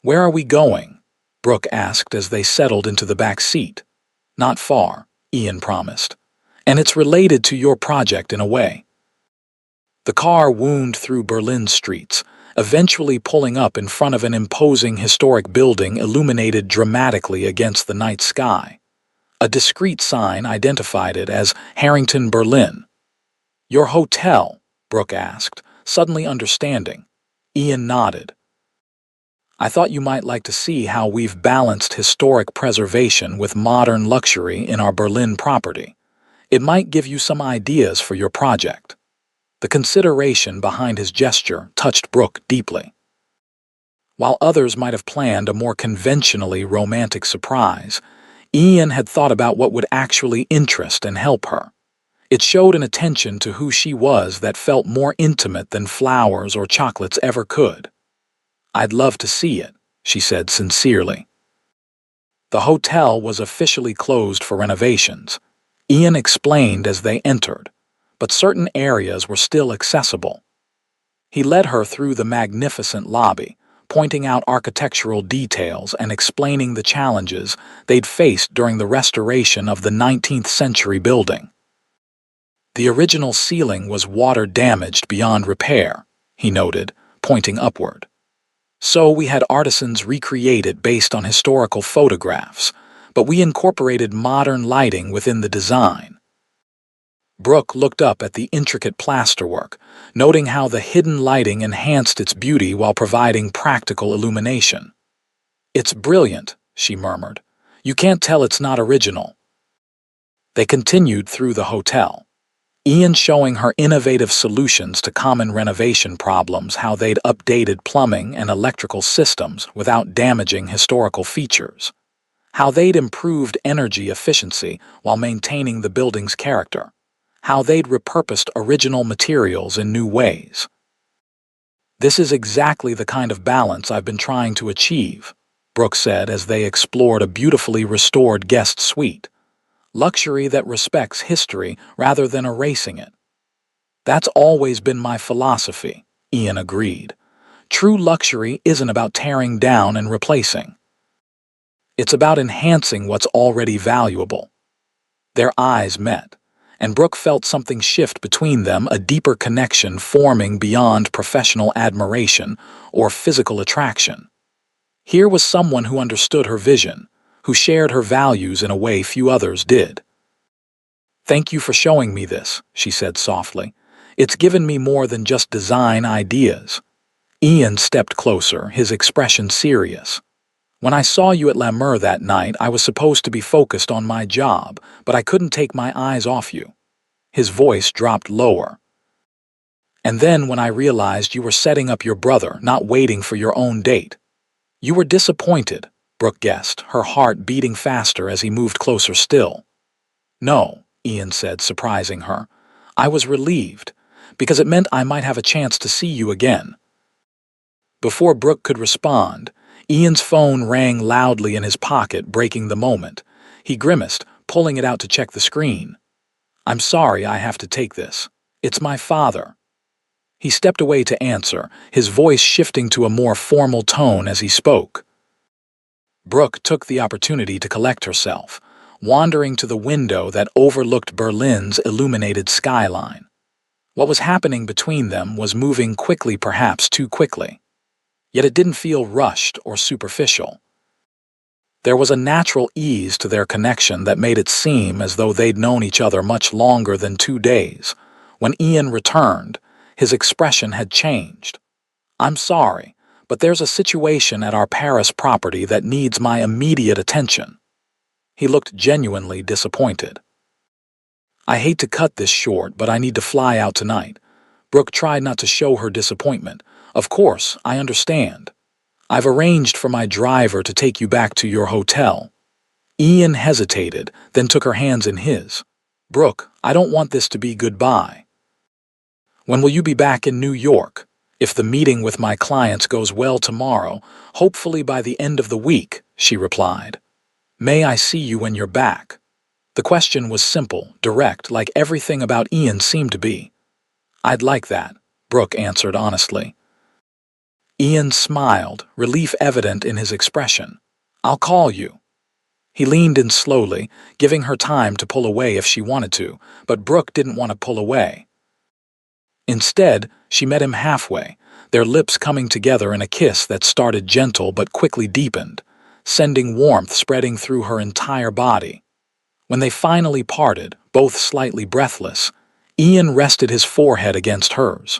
"Where are we going?" Brooke asked as they settled into the back seat. "Not far," Ian promised. "And it's related to your project in a way." The car wound through Berlin's streets, eventually pulling up in front of an imposing historic building illuminated dramatically against the night sky. A discreet sign identified it as Harrington, Berlin. "Your hotel?" Brooke asked, suddenly understanding. Ian nodded. "I thought you might like to see how we've balanced historic preservation with modern luxury in our Berlin property. It might give you some ideas for your project." The consideration behind his gesture touched Brooke deeply. While others might have planned a more conventionally romantic surprise, Ian had thought about what would actually interest and help her. It showed an attention to who she was that felt more intimate than flowers or chocolates ever could. "I'd love to see it," she said sincerely. The hotel was officially closed for renovations. Ian explained as they entered, but certain areas were still accessible. He led her through the magnificent lobby, pointing out architectural details and explaining the challenges they'd faced during the restoration of the 19th century building. "The original ceiling was water damaged beyond repair," he noted, pointing upward. "So we had artisans recreate it based on historical photographs, but we incorporated modern lighting within the design." Brooke looked up at the intricate plasterwork, noting how the hidden lighting enhanced its beauty while providing practical illumination. "It's brilliant," she murmured. "You can't tell it's not original." They continued through the hotel, Ian showing her innovative solutions to common renovation problems, how they'd updated plumbing and electrical systems without damaging historical features, how they'd improved energy efficiency while maintaining the building's character, how they'd repurposed original materials in new ways. "This is exactly the kind of balance I've been trying to achieve," Brooke said as they explored a beautifully restored guest suite. "Luxury that respects history rather than erasing it." "That's always been my philosophy," Ian agreed. "True luxury isn't about tearing down and replacing. It's about enhancing what's already valuable." Their eyes met, and Brooke felt something shift between them, a deeper connection forming beyond professional admiration or physical attraction. Here was someone who understood her vision, who shared her values in a way few others did. "Thank you for showing me this," she said softly. "It's given me more than just design ideas." Ian stepped closer, his expression serious. "When I saw you at La Mer that night, I was supposed to be focused on my job, but I couldn't take my eyes off you." His voice dropped lower. "And then when I realized you were setting up your brother, not waiting for your own date. You were disappointed, Brooke guessed, her heart beating faster as he moved closer still. No, Ian said, surprising her. I was relieved, because it meant I might have a chance to see you again. Before Brooke could respond, Ian's phone rang loudly in his pocket, breaking the moment. He grimaced, pulling it out to check the screen. I'm sorry I have to take this. It's my father. He stepped away to answer, his voice shifting to a more formal tone as he spoke. Brooke took the opportunity to collect herself, wandering to the window that overlooked Berlin's illuminated skyline. What was happening between them was moving quickly, perhaps too quickly. Yet it didn't feel rushed or superficial. There was a natural ease to their connection that made it seem as though they'd known each other much longer than 2 days. When Ian returned, his expression had changed. I'm sorry, but there's a situation at our Paris property that needs my immediate attention. He looked genuinely disappointed. I hate to cut this short, but I need to fly out tonight. Brooke tried not to show her disappointment. Of course, I understand. I've arranged for my driver to take you back to your hotel. Ian hesitated, then took her hands in his. Brooke, I don't want this to be goodbye. When will you be back in New York? If the meeting with my clients goes well tomorrow, hopefully by the end of the week, she replied. May I see you when you're back? The question was simple, direct, like everything about Ian seemed to be. I'd like that, Brooke answered honestly. Ian smiled, relief evident in his expression. I'll call you. He leaned in slowly, giving her time to pull away if she wanted to, but Brooke didn't want to pull away. Instead, she met him halfway, their lips coming together in a kiss that started gentle but quickly deepened, sending warmth spreading through her entire body. When they finally parted, both slightly breathless, Ian rested his forehead against hers.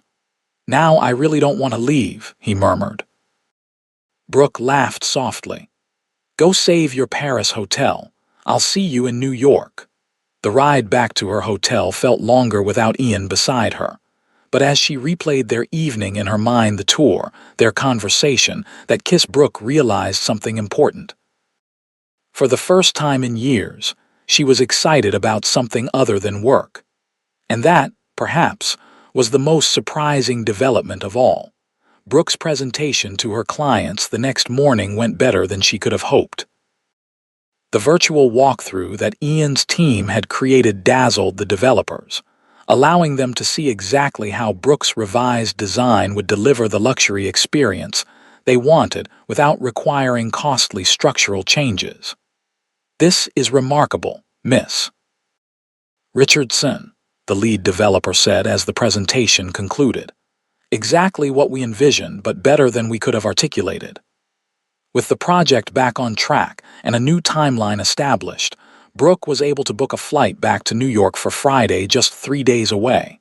Now I really don't want to leave, he murmured. Brooke laughed softly. Go save your Paris hotel. I'll see you in New York. The ride back to her hotel felt longer without Ian beside her. But as she replayed their evening in her mind, the tour, their conversation, that kiss, Brooke realized something important. For the first time in years, she was excited about something other than work. And that, perhaps, was the most surprising development of all. Brooke's presentation to her clients the next morning went better than she could have hoped. The virtual walkthrough that Ian's team had created dazzled the developers, allowing them to see exactly how Brooke's revised design would deliver the luxury experience they wanted without requiring costly structural changes. This is remarkable, Miss Richardson, the lead developer said as the presentation concluded. Exactly what we envisioned, but better than we could have articulated. With the project back on track and a new timeline established, Brooke was able to book a flight back to New York for Friday, just 3 days away.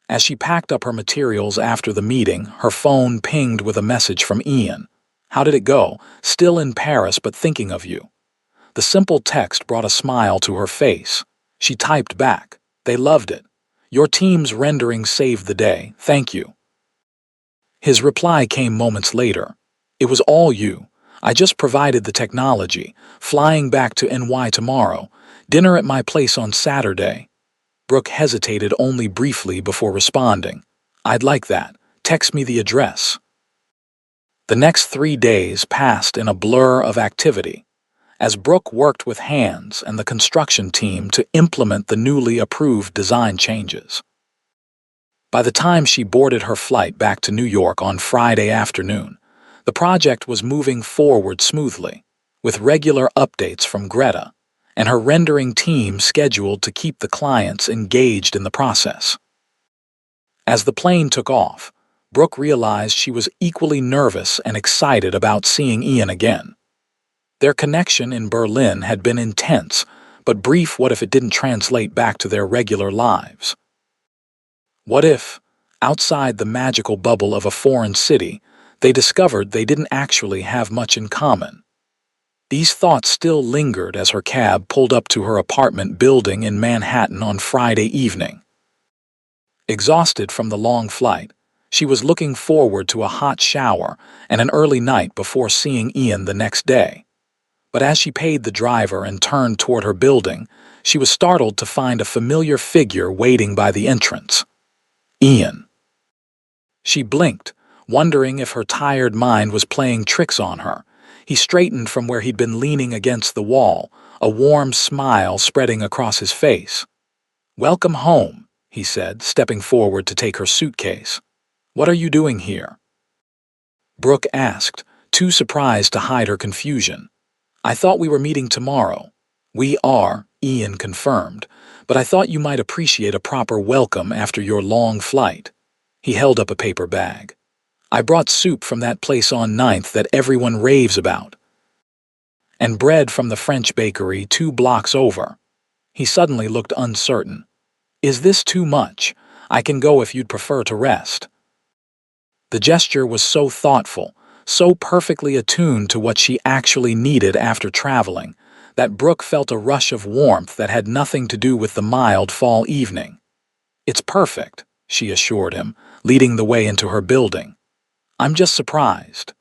As she packed up her materials after the meeting, her phone pinged with a message from Ian. How did it go? Still in Paris, but thinking of you. The simple text brought a smile to her face. She typed back, they loved it. Your team's rendering saved the day, thank you. His reply came moments later. It was all you. I just provided the technology, flying back to NY tomorrow, dinner at my place on Saturday. Brooke hesitated only briefly before responding. I'd like that. Text me the address. The next 3 days passed in a blur of activity, as Brooke worked with hands and the construction team to implement the newly approved design changes. By the time she boarded her flight back to New York on Friday afternoon, the project was moving forward smoothly, with regular updates from Greta and her rendering team scheduled to keep the clients engaged in the process. As the plane took off, Brooke realized she was equally nervous and excited about seeing Ian again. Their connection in Berlin had been intense, but brief. What if it didn't translate back to their regular lives? What if, outside the magical bubble of a foreign city, they discovered they didn't actually have much in common? These thoughts still lingered as her cab pulled up to her apartment building in Manhattan on Friday evening. Exhausted from the long flight, She was looking forward to a hot shower and an early night before seeing Ian the next day. But as she paid the driver and turned toward her building, she was startled to find a familiar figure waiting by the entrance. Ian. She blinked, wondering if her tired mind was playing tricks on her. He straightened from where he'd been leaning against the wall, a warm smile spreading across his face. "Welcome home," he said, stepping forward to take her suitcase. "What are you doing here?" Brooke asked, too surprised to hide her confusion. "I thought we were meeting tomorrow." "We are," Ian confirmed, "but I thought you might appreciate a proper welcome after your long flight." He held up a paper bag. "I brought soup from that place on 9th that everyone raves about, and bread from the French bakery 2 blocks over." He suddenly looked uncertain. "Is this too much? I can go if you'd prefer to rest." The gesture was so thoughtful, so perfectly attuned to what she actually needed after traveling, that Brooke felt a rush of warmth that had nothing to do with the mild fall evening. "It's perfect," she assured him, leading the way into her building. "I'm just surprised."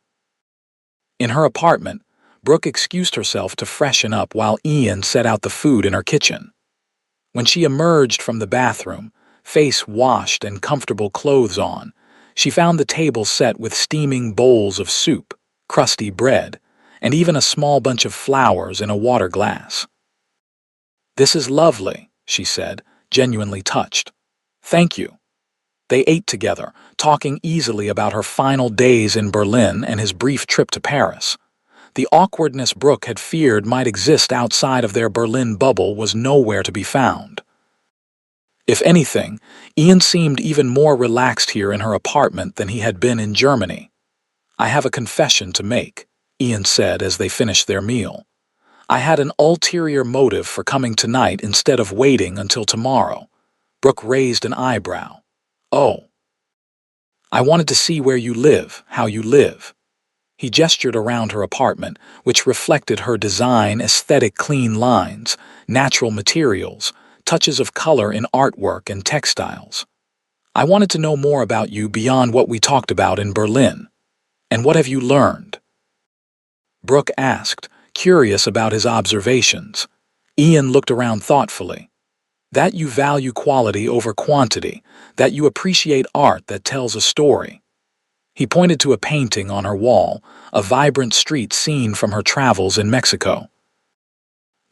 In her apartment, Brooke excused herself to freshen up while Ian set out the food in her kitchen. When she emerged from the bathroom, face washed and comfortable clothes on, she found the table set with steaming bowls of soup, crusty bread, and even a small bunch of flowers in a water glass. "This is lovely," she said, genuinely touched. "Thank you." They ate together, talking easily about her final days in Berlin and his brief trip to Paris. The awkwardness Brooke had feared might exist outside of their Berlin bubble was nowhere to be found. If anything, Ian seemed even more relaxed here in her apartment than he had been in Germany. "I have a confession to make," Ian said as they finished their meal. "I had an ulterior motive for coming tonight instead of waiting until tomorrow." Brooke raised an eyebrow. "Oh." "I wanted to see where you live, how you live." He gestured around her apartment, which reflected her design, aesthetic clean lines, natural materials, touches of color in artwork and textiles. "I wanted to know more about you beyond what we talked about in Berlin. And what have you learned?" Brooke asked, curious about his observations. Ian looked around thoughtfully. "That you value quality over quantity, that you appreciate art that tells a story." He pointed to a painting on her wall, a vibrant street scene from her travels in Mexico.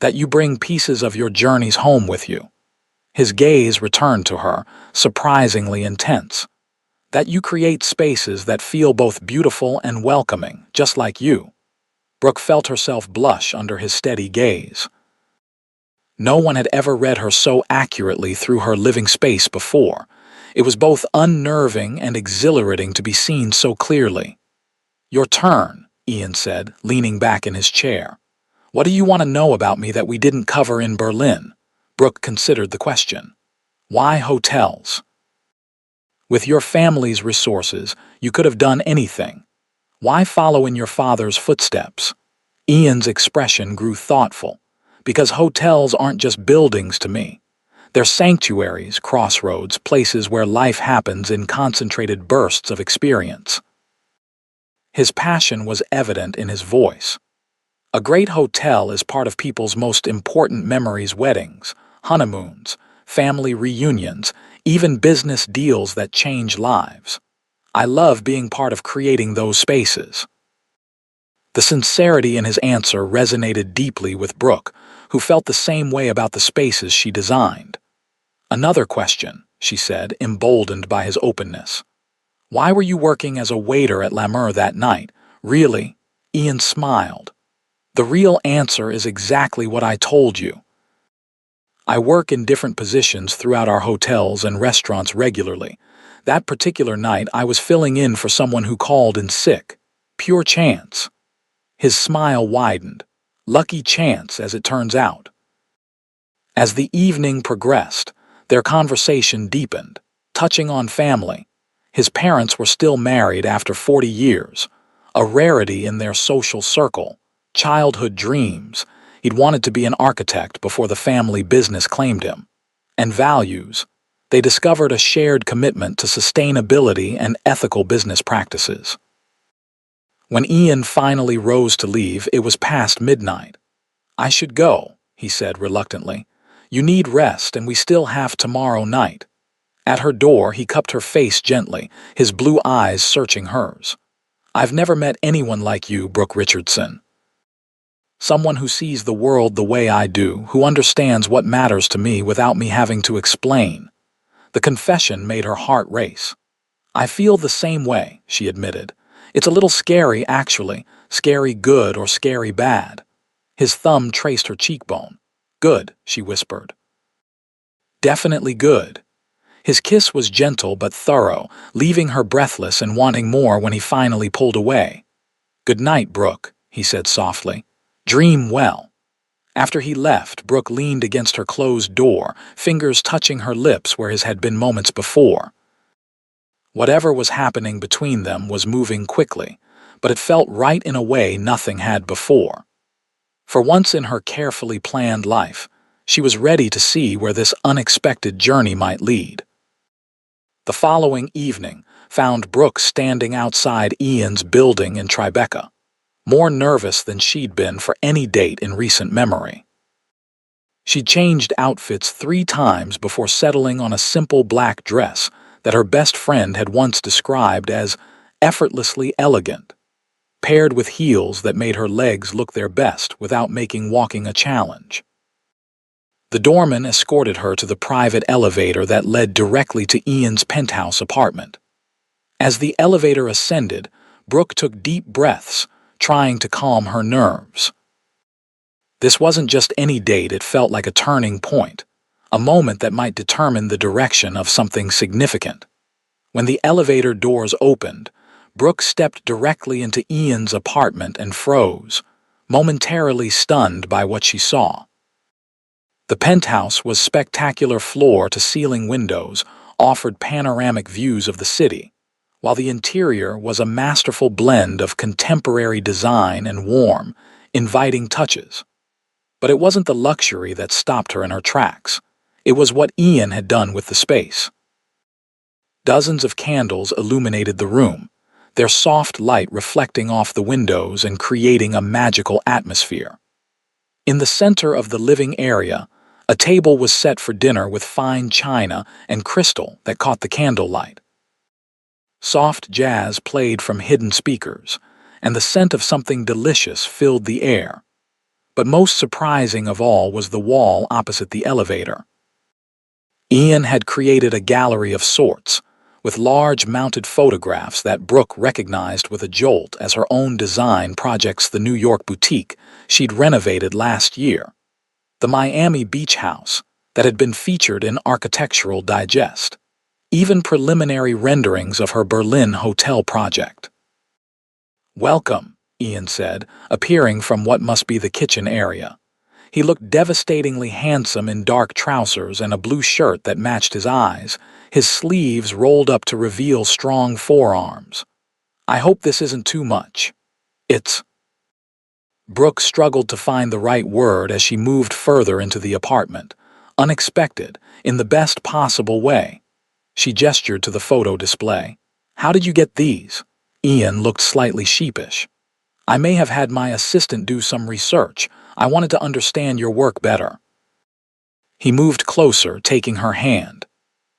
"That you bring pieces of your journeys home with you." His gaze returned to her, surprisingly intense. "That you create spaces that feel both beautiful and welcoming, just like you." Brooke felt herself blush under his steady gaze. No one had ever read her so accurately through her living space before. It was both unnerving and exhilarating to be seen so clearly. "Your turn," Ian said, leaning back in his chair. "What do you want to know about me that we didn't cover in Berlin?" Brooke considered the question. "Why hotels?" "With your family's resources, you could have done anything. Why follow in your father's footsteps?" Ian's expression grew thoughtful. "Because hotels aren't just buildings to me. They're sanctuaries, crossroads, places where life happens in concentrated bursts of experience." His passion was evident in his voice. "A great hotel is part of people's most important memories: weddings, honeymoons, family reunions, even business deals that change lives. I love being part of creating those spaces." The sincerity in his answer resonated deeply with Brooke, who felt the same way about the spaces she designed. "Another question," she said, emboldened by his openness. "Why were you working as a waiter at La Mer that night? Really?" Ian smiled. "The real answer is exactly what I told you. I work in different positions throughout our hotels and restaurants regularly. That particular night I was filling in for someone who called in sick. Pure chance." His smile widened. "Lucky chance, as it turns out." As the evening progressed, their conversation deepened, touching on family. His parents were still married after 40 years, a rarity in their social circle. Childhood dreams. He'd wanted to be an architect before the family business claimed him. And values. They discovered a shared commitment to sustainability and ethical business practices. When Ian finally rose to leave, it was past midnight. "I should go," he said reluctantly. "You need rest, and we still have tomorrow night." At her door, he cupped her face gently, his blue eyes searching hers. "I've never met anyone like you, Brooke Richardson. Someone who sees the world the way I do, who understands what matters to me without me having to explain." The confession made her heart race. "I feel the same way," she admitted. "It's a little scary, actually. Scary good or scary bad." His thumb traced her cheekbone. "Good," she whispered. "Definitely good." His kiss was gentle but thorough, leaving her breathless and wanting more when he finally pulled away. "Good night, Brooke," he said softly. "Dream well." After he left, Brooke leaned against her closed door, fingers touching her lips where his had been moments before. Whatever was happening between them was moving quickly, but it felt right in a way nothing had before. For once in her carefully planned life, she was ready to see where this unexpected journey might lead. The following evening found Brooke standing outside Ian's building in Tribeca, more nervous than she'd been for any date in recent memory. She'd changed outfits 3 times before settling on a simple black dress that her best friend had once described as effortlessly elegant, paired with heels that made her legs look their best without making walking a challenge. The doorman escorted her to the private elevator that led directly to Ian's penthouse apartment. As the elevator ascended, Brooke took deep breaths, trying to calm her nerves. This wasn't just any date, it felt like a turning point, a moment that might determine the direction of something significant. When the elevator doors opened, Brooke stepped directly into Ian's apartment and froze, momentarily stunned by what she saw. The penthouse was spectacular. Floor-to-ceiling windows offered panoramic views of the city, while the interior was a masterful blend of contemporary design and warm, inviting touches. But it wasn't the luxury that stopped her in her tracks. It was what Ian had done with the space. Dozens of candles illuminated the room, their soft light reflecting off the windows and creating a magical atmosphere. In the center of the living area, a table was set for dinner with fine china and crystal that caught the candlelight. Soft jazz played from hidden speakers, and the scent of something delicious filled the air. But most surprising of all was the wall opposite the elevator. Ian had created a gallery of sorts, with large mounted photographs that Brooke recognized with a jolt as her own design projects. The New York boutique she'd renovated last year, the Miami beach house that had been featured in Architectural Digest, even preliminary renderings of her Berlin hotel project. "Welcome," Ian said, appearing from what must be the kitchen area. He looked devastatingly handsome in dark trousers and a blue shirt that matched his eyes, his sleeves rolled up to reveal strong forearms. "I hope this isn't too much." "It's—" Brooke struggled to find the right word as she moved further into the apartment, unexpected, in the best possible way. She gestured to the photo display. "How did you get these?" Ian looked slightly sheepish. "I may have had my assistant do some research. I wanted to understand your work better." He moved closer, taking her hand.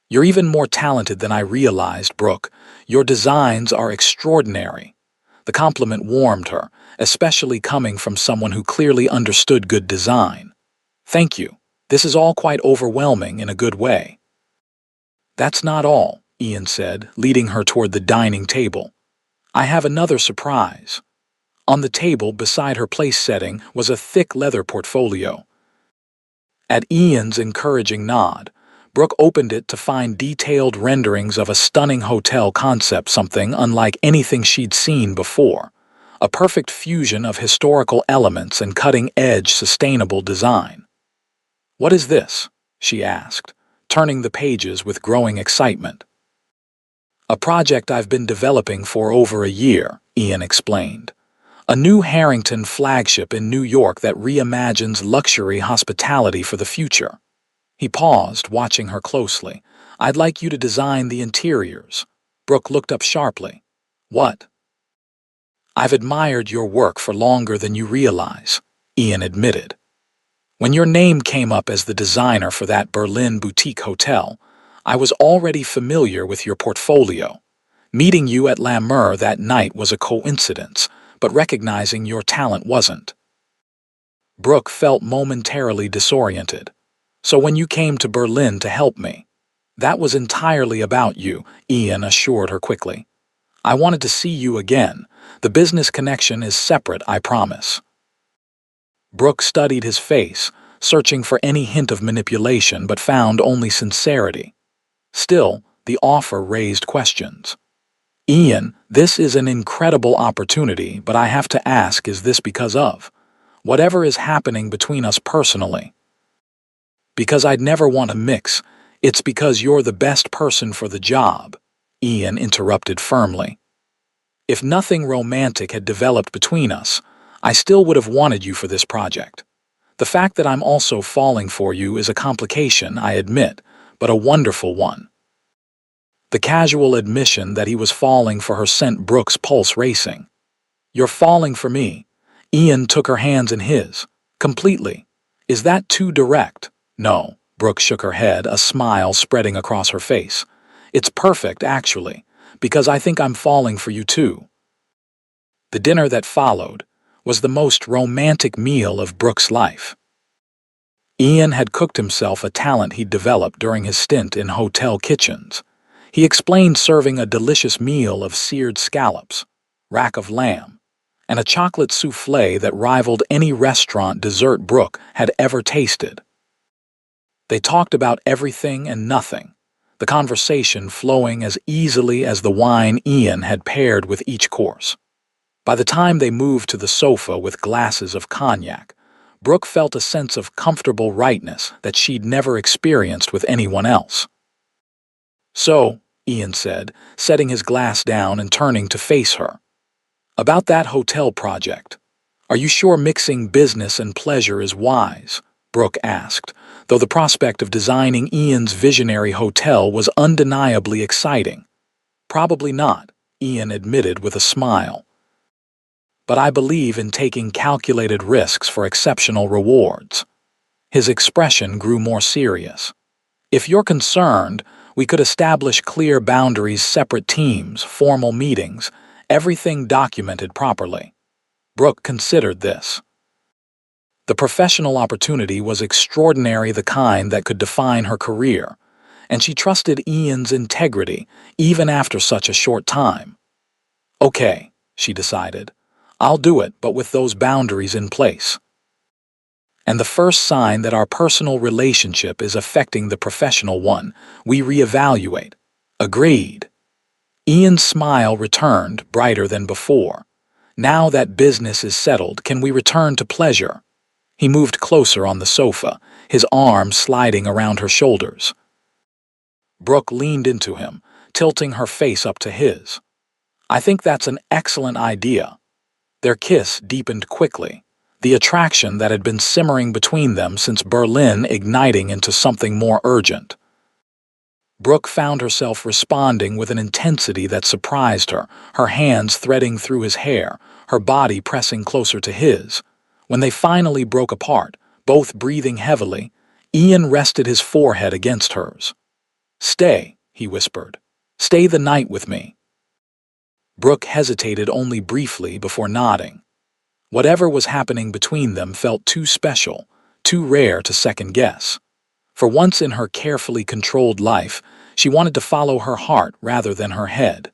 "You're even more talented than I realized, Brooke. Your designs are extraordinary." The compliment warmed her, especially coming from someone who clearly understood good design. "Thank you. This is all quite overwhelming in a good way." "That's not all," Ian said, leading her toward the dining table. "I have another surprise." On the table beside her place setting was a thick leather portfolio. At Ian's encouraging nod, Brooke opened it to find detailed renderings of a stunning hotel concept, something unlike anything she'd seen before. A perfect fusion of historical elements and cutting-edge sustainable design. "What is this?" she asked, turning the pages with growing excitement. "A project I've been developing for over a year," Ian explained. "A new Harrington flagship in New York that reimagines luxury hospitality for the future." He paused, watching her closely, I'd like you to design the interiors. Brooke looked up sharply. What? I've admired your work for longer than you realize, Ian admitted. When your name came up as the designer for that Berlin boutique hotel, I was already familiar with your portfolio. Meeting you at La Mer that night was a coincidence, but recognizing your talent wasn't. Brooke felt momentarily disoriented. So when you came to Berlin to help me, that was entirely about you, Ian assured her quickly. I wanted to see you again. The business connection is separate, I promise. Brooke studied his face, searching for any hint of manipulation, but found only sincerity. Still, the offer raised questions. Ian, this is an incredible opportunity, but I have to ask, is this because of whatever is happening between us personally? Because I'd never want to mix. It's because you're the best person for the job, Ian interrupted firmly. If nothing romantic had developed between us, I still would have wanted you for this project. The fact that I'm also falling for you is a complication, I admit, but a wonderful one. The casual admission that he was falling for her sent Brooke's pulse racing. You're falling for me. Ian took her hands in his. Completely. Is that too direct? No. Brooke shook her head, a smile spreading across her face. It's perfect, actually, because I think I'm falling for you too. The dinner that followed was the most romantic meal of Brooke's life. Ian had cooked himself a talent he'd developed during his stint in hotel kitchens. He explained serving a delicious meal of seared scallops, rack of lamb, and a chocolate souffle that rivaled any restaurant dessert Brooke had ever tasted. They talked about everything and nothing, the conversation flowing as easily as the wine Ian had paired with each course. By the time they moved to the sofa with glasses of cognac, Brooke felt a sense of comfortable rightness that she'd never experienced with anyone else. So, Ian said, setting his glass down and turning to face her. About that hotel project. Are you sure mixing business and pleasure is wise? Brooke asked, though the prospect of designing Ian's visionary hotel was undeniably exciting. Probably not, Ian admitted with a smile. But I believe in taking calculated risks for exceptional rewards. His expression grew more serious. If you're concerned, we could establish clear boundaries, separate teams, formal meetings, everything documented properly. Brooke considered this. The professional opportunity was extraordinary, the kind that could define her career, and she trusted Ian's integrity even after such a short time. Okay, she decided. I'll do it, but with those boundaries in place. And the first sign that our personal relationship is affecting the professional one, we reevaluate. Agreed. Ian's smile returned, brighter than before. Now that business is settled, can we return to pleasure? He moved closer on the sofa, his arms sliding around her shoulders. Brooke leaned into him, tilting her face up to his. I think that's an excellent idea. Their kiss deepened quickly, the attraction that had been simmering between them since Berlin igniting into something more urgent. Brooke found herself responding with an intensity that surprised her, her hands threading through his hair, her body pressing closer to his. When they finally broke apart, both breathing heavily, Ian rested his forehead against hers. Stay, he whispered. Stay the night with me. Brooke hesitated only briefly before nodding. Whatever was happening between them felt too special, too rare to second-guess. For once in her carefully controlled life, she wanted to follow her heart rather than her head.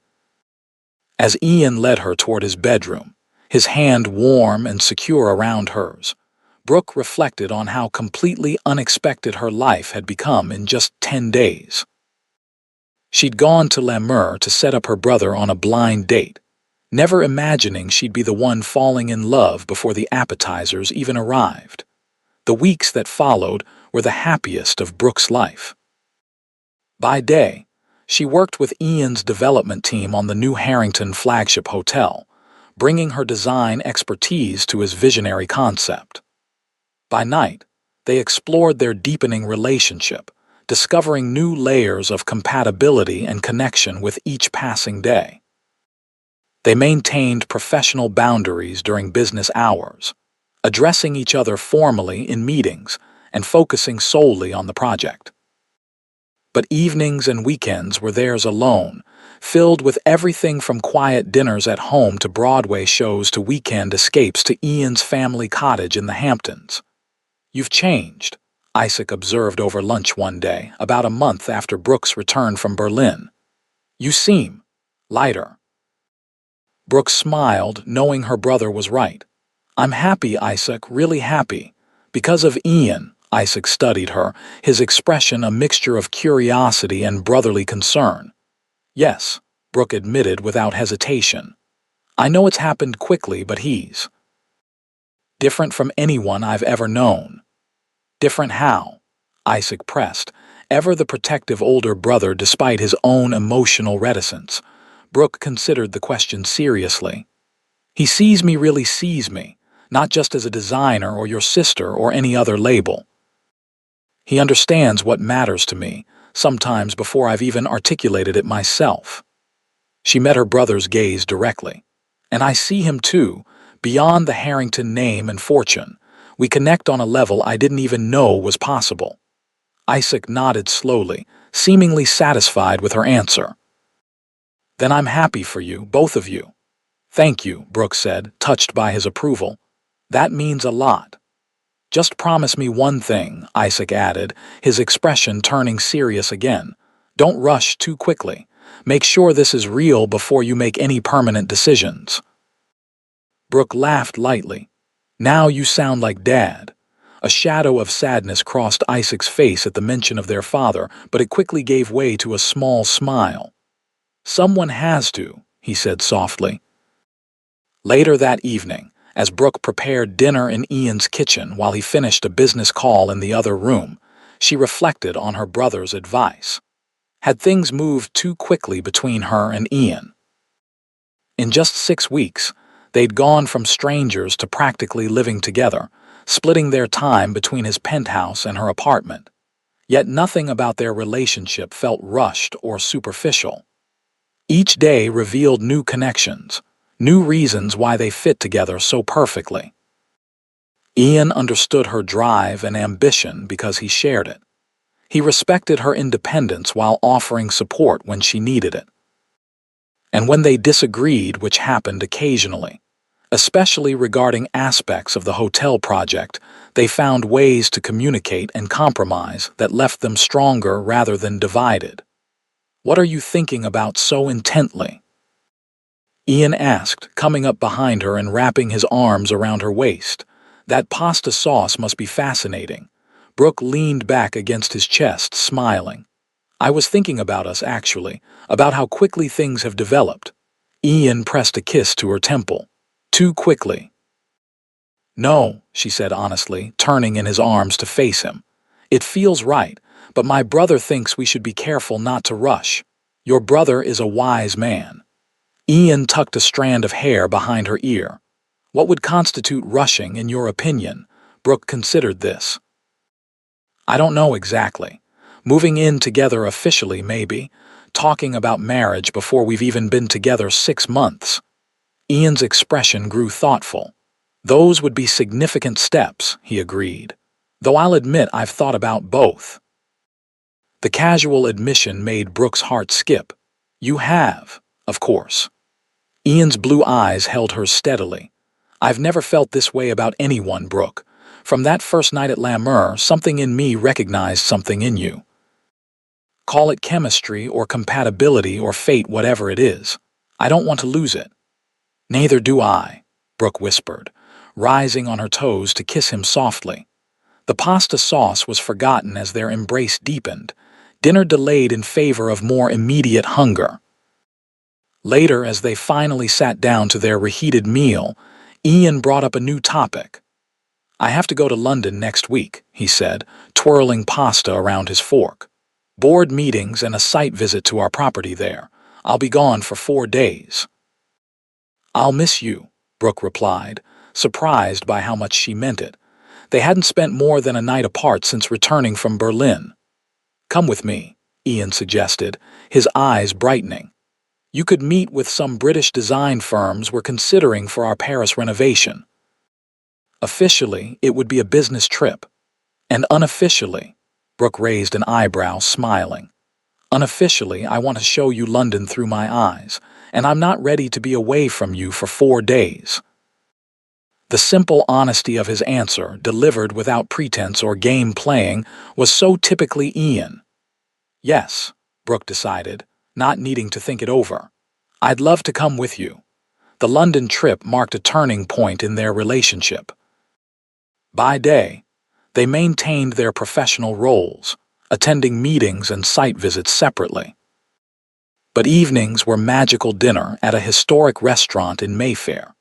As Ian led her toward his bedroom, his hand warm and secure around hers, Brooke reflected on how completely unexpected her life had become in just 10 days. She'd gone to La Mer to set up her brother on a blind date, never imagining she'd be the one falling in love before the appetizers even arrived. The weeks that followed were the happiest of Brooke's life. By day, she worked with Ian's development team on the new Harrington flagship hotel, bringing her design expertise to his visionary concept. By night, they explored their deepening relationship, discovering new layers of compatibility and connection with each passing day. They maintained professional boundaries during business hours, addressing each other formally in meetings and focusing solely on the project. But evenings and weekends were theirs alone, filled with everything from quiet dinners at home to Broadway shows to weekend escapes to Ian's family cottage in the Hamptons. "You've changed," Isaac observed over lunch one day, about a month after Brooks returned from Berlin. "You seem lighter." Brooke smiled, knowing her brother was right. "I'm happy, Isaac, really happy. Because of Ian." Isaac studied her, his expression a mixture of curiosity and brotherly concern. "Yes," Brooke admitted without hesitation. "I know it's happened quickly, but he's different from anyone I've ever known." "Different how?" Isaac pressed, ever the protective older brother despite his own emotional reticence. Brooke considered the question seriously. "He really sees me, not just as a designer or your sister or any other label. He understands what matters to me, sometimes before I've even articulated it myself." She met her brother's gaze directly. "And I see him too, beyond the Harrington name and fortune. We connect on a level I didn't even know was possible." Isaac nodded slowly, seemingly satisfied with her answer. "Then I'm happy for you, both of you." "Thank you," Brooke said, touched by his approval. "That means a lot." "Just promise me one thing," Isaac added, his expression turning serious again. "Don't rush too quickly. Make sure this is real before you make any permanent decisions." Brooke laughed lightly. "Now you sound like Dad." A shadow of sadness crossed Isaac's face at the mention of their father, but it quickly gave way to a small smile. "Someone has to," he said softly. Later that evening, as Brooke prepared dinner in Ian's kitchen while he finished a business call in the other room, she reflected on her brother's advice. Had things moved too quickly between her and Ian? In just 6 weeks, they'd gone from strangers to practically living together, splitting their time between his penthouse and her apartment. Yet nothing about their relationship felt rushed or superficial. Each day revealed new connections, new reasons why they fit together so perfectly. Ian understood her drive and ambition because he shared it. He respected her independence while offering support when she needed it. And when they disagreed, which happened occasionally, especially regarding aspects of the hotel project, they found ways to communicate and compromise that left them stronger rather than divided. "What are you thinking about so intently?" Ian asked, coming up behind her and wrapping his arms around her waist. "That pasta sauce must be fascinating." Brooke leaned back against his chest, smiling. "I was thinking about us, actually, about how quickly things have developed." Ian pressed a kiss to her temple. "Too quickly." "No," she said honestly, turning in his arms to face him. "It feels right, but my brother thinks we should be careful not to rush. Your brother is a wise man." Ian tucked a strand of hair behind her ear. "What would constitute rushing, in your opinion?" Brooke considered this. "I don't know exactly. Moving in together officially, maybe. Talking about marriage before we've even been together 6 months." Ian's expression grew thoughtful. "Those would be significant steps," he agreed. "Though I'll admit I've thought about both." The casual admission made Brooke's heart skip. "You have, of course." Ian's blue eyes held hers steadily. "I've never felt this way about anyone, Brooke. From that first night at La Mer, something in me recognized something in you. Call it chemistry or compatibility or fate, whatever it is. I don't want to lose it." "Neither do I," Brooke whispered, rising on her toes to kiss him softly. The pasta sauce was forgotten as their embrace deepened, dinner delayed in favor of more immediate hunger. Later, as they finally sat down to their reheated meal, Ian brought up a new topic. "I have to go to London next week," he said, twirling pasta around his fork. "Board meetings and a site visit to our property there. I'll be gone for 4 days." "I'll miss you," Brooke replied, surprised by how much she meant it. They hadn't spent more than a night apart since returning from Berlin. Come with me, Ian suggested, his eyes brightening. You could meet with some British design firms we're considering for our Paris renovation. Officially, it would be a business trip. And unofficially, Brooke raised an eyebrow, smiling. Unofficially, I want to show you London through my eyes, and I'm not ready to be away from you for 4 days. The simple honesty of his answer, delivered without pretense or game playing, was so typically Ian. Yes, Brooke decided, not needing to think it over. I'd love to come with you. The London trip marked a turning point in their relationship. By day, they maintained their professional roles, attending meetings and site visits separately. But evenings were magical dinner at a historic restaurant in Mayfair,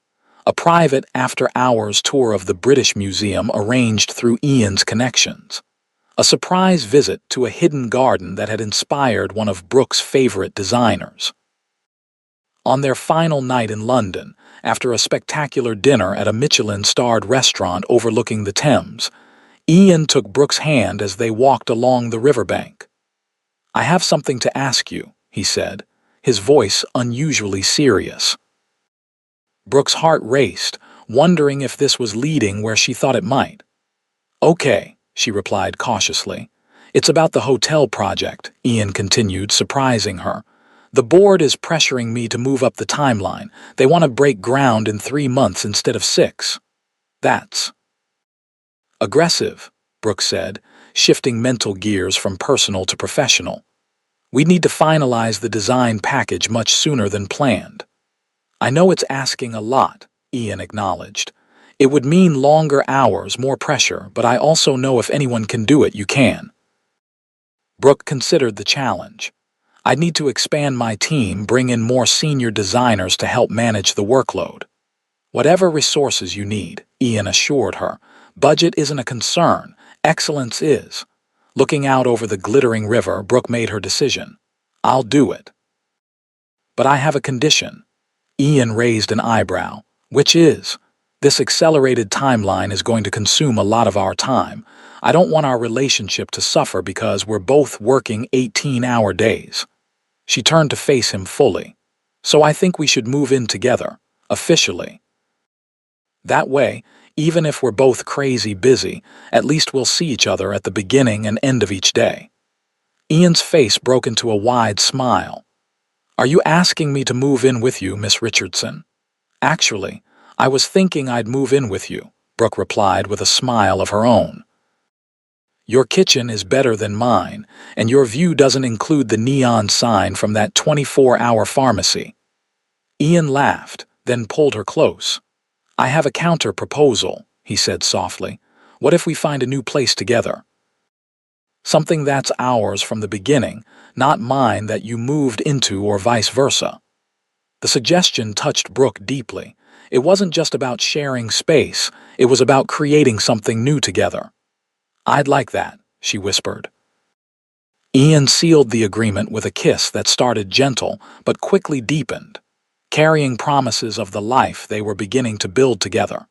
a private after-hours tour of the British Museum arranged through Ian's connections, a surprise visit to a hidden garden that had inspired one of Brooke's favorite designers. On their final night in London, after a spectacular dinner at a Michelin-starred restaurant overlooking the Thames, Ian took Brooke's hand as they walked along the riverbank. I have something to ask you, he said, his voice unusually serious. Brooke's heart raced, wondering if this was leading where she thought it might. Okay, she replied cautiously. It's about the hotel project, Ian continued, surprising her. The board is pressuring me to move up the timeline. They want to break ground in 3 months instead of 6. That's aggressive, Brooke said, shifting mental gears from personal to professional. We need to finalize the design package much sooner than planned. I know it's asking a lot, Ian acknowledged. It would mean longer hours, more pressure, but I also know if anyone can do it, you can. Brooke considered the challenge. I'd need to expand my team, bring in more senior designers to help manage the workload. Whatever resources you need, Ian assured her. Budget isn't a concern, excellence is. Looking out over the glittering river, Brooke made her decision. I'll do it. But I have a condition. Ian raised an eyebrow. Which is? This accelerated timeline is going to consume a lot of our time. I don't want our relationship to suffer because we're both working 18-hour days. She turned to face him fully. So I think we should move in together, officially. That way, even if we're both crazy busy, at least we'll see each other at the beginning and end of each day. Ian's face broke into a wide smile. Are you asking me to move in with you, Miss Richardson? Actually, I was thinking I'd move in with you, Brooke replied with a smile of her own. Your kitchen is better than mine, and your view doesn't include the neon sign from that 24-hour pharmacy. Ian laughed, then pulled her close. I have a counter-proposal, he said softly. What if we find a new place together? Something that's ours from the beginning, not mine that you moved into or vice versa. The suggestion touched Brooke deeply. It wasn't just about sharing space, it was about creating something new together. I'd like that, she whispered. Ian sealed the agreement with a kiss that started gentle but quickly deepened, carrying promises of the life they were beginning to build together.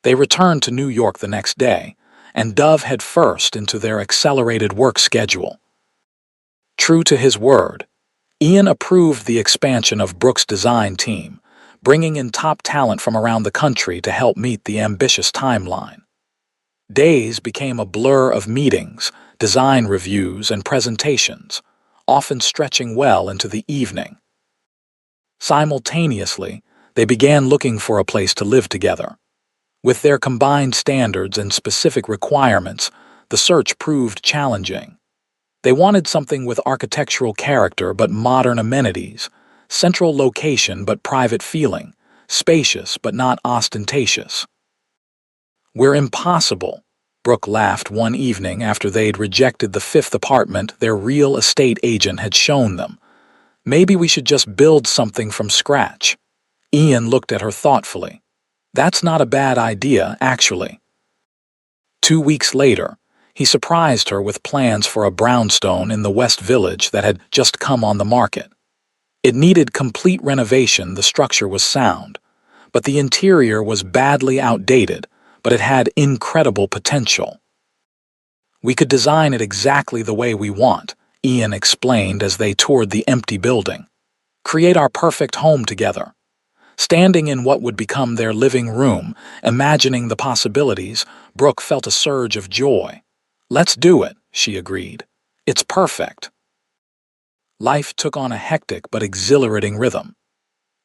They returned to New York the next day and dove headfirst into their accelerated work schedule. True to his word, Ian approved the expansion of Brooke's design team, bringing in top talent from around the country to help meet the ambitious timeline. Days became a blur of meetings, design reviews, and presentations, often stretching well into the evening. Simultaneously, they began looking for a place to live together. With their combined standards and specific requirements, the search proved challenging. They wanted something with architectural character but modern amenities, central location but private feeling, spacious but not ostentatious. We're impossible, Brooke laughed one evening after they'd rejected the 5th apartment their real estate agent had shown them. Maybe we should just build something from scratch. Ian looked at her thoughtfully. That's not a bad idea, actually. 2 weeks later, he surprised her with plans for a brownstone in the West Village that had just come on the market. It needed complete renovation. The structure was sound, but the interior was badly outdated, but it had incredible potential. We could design it exactly the way we want, Ian explained as they toured the empty building. Create our perfect home together. Standing in what would become their living room, imagining the possibilities, Brooke felt a surge of joy. Let's do it, she agreed. It's perfect. Life took on a hectic but exhilarating rhythm.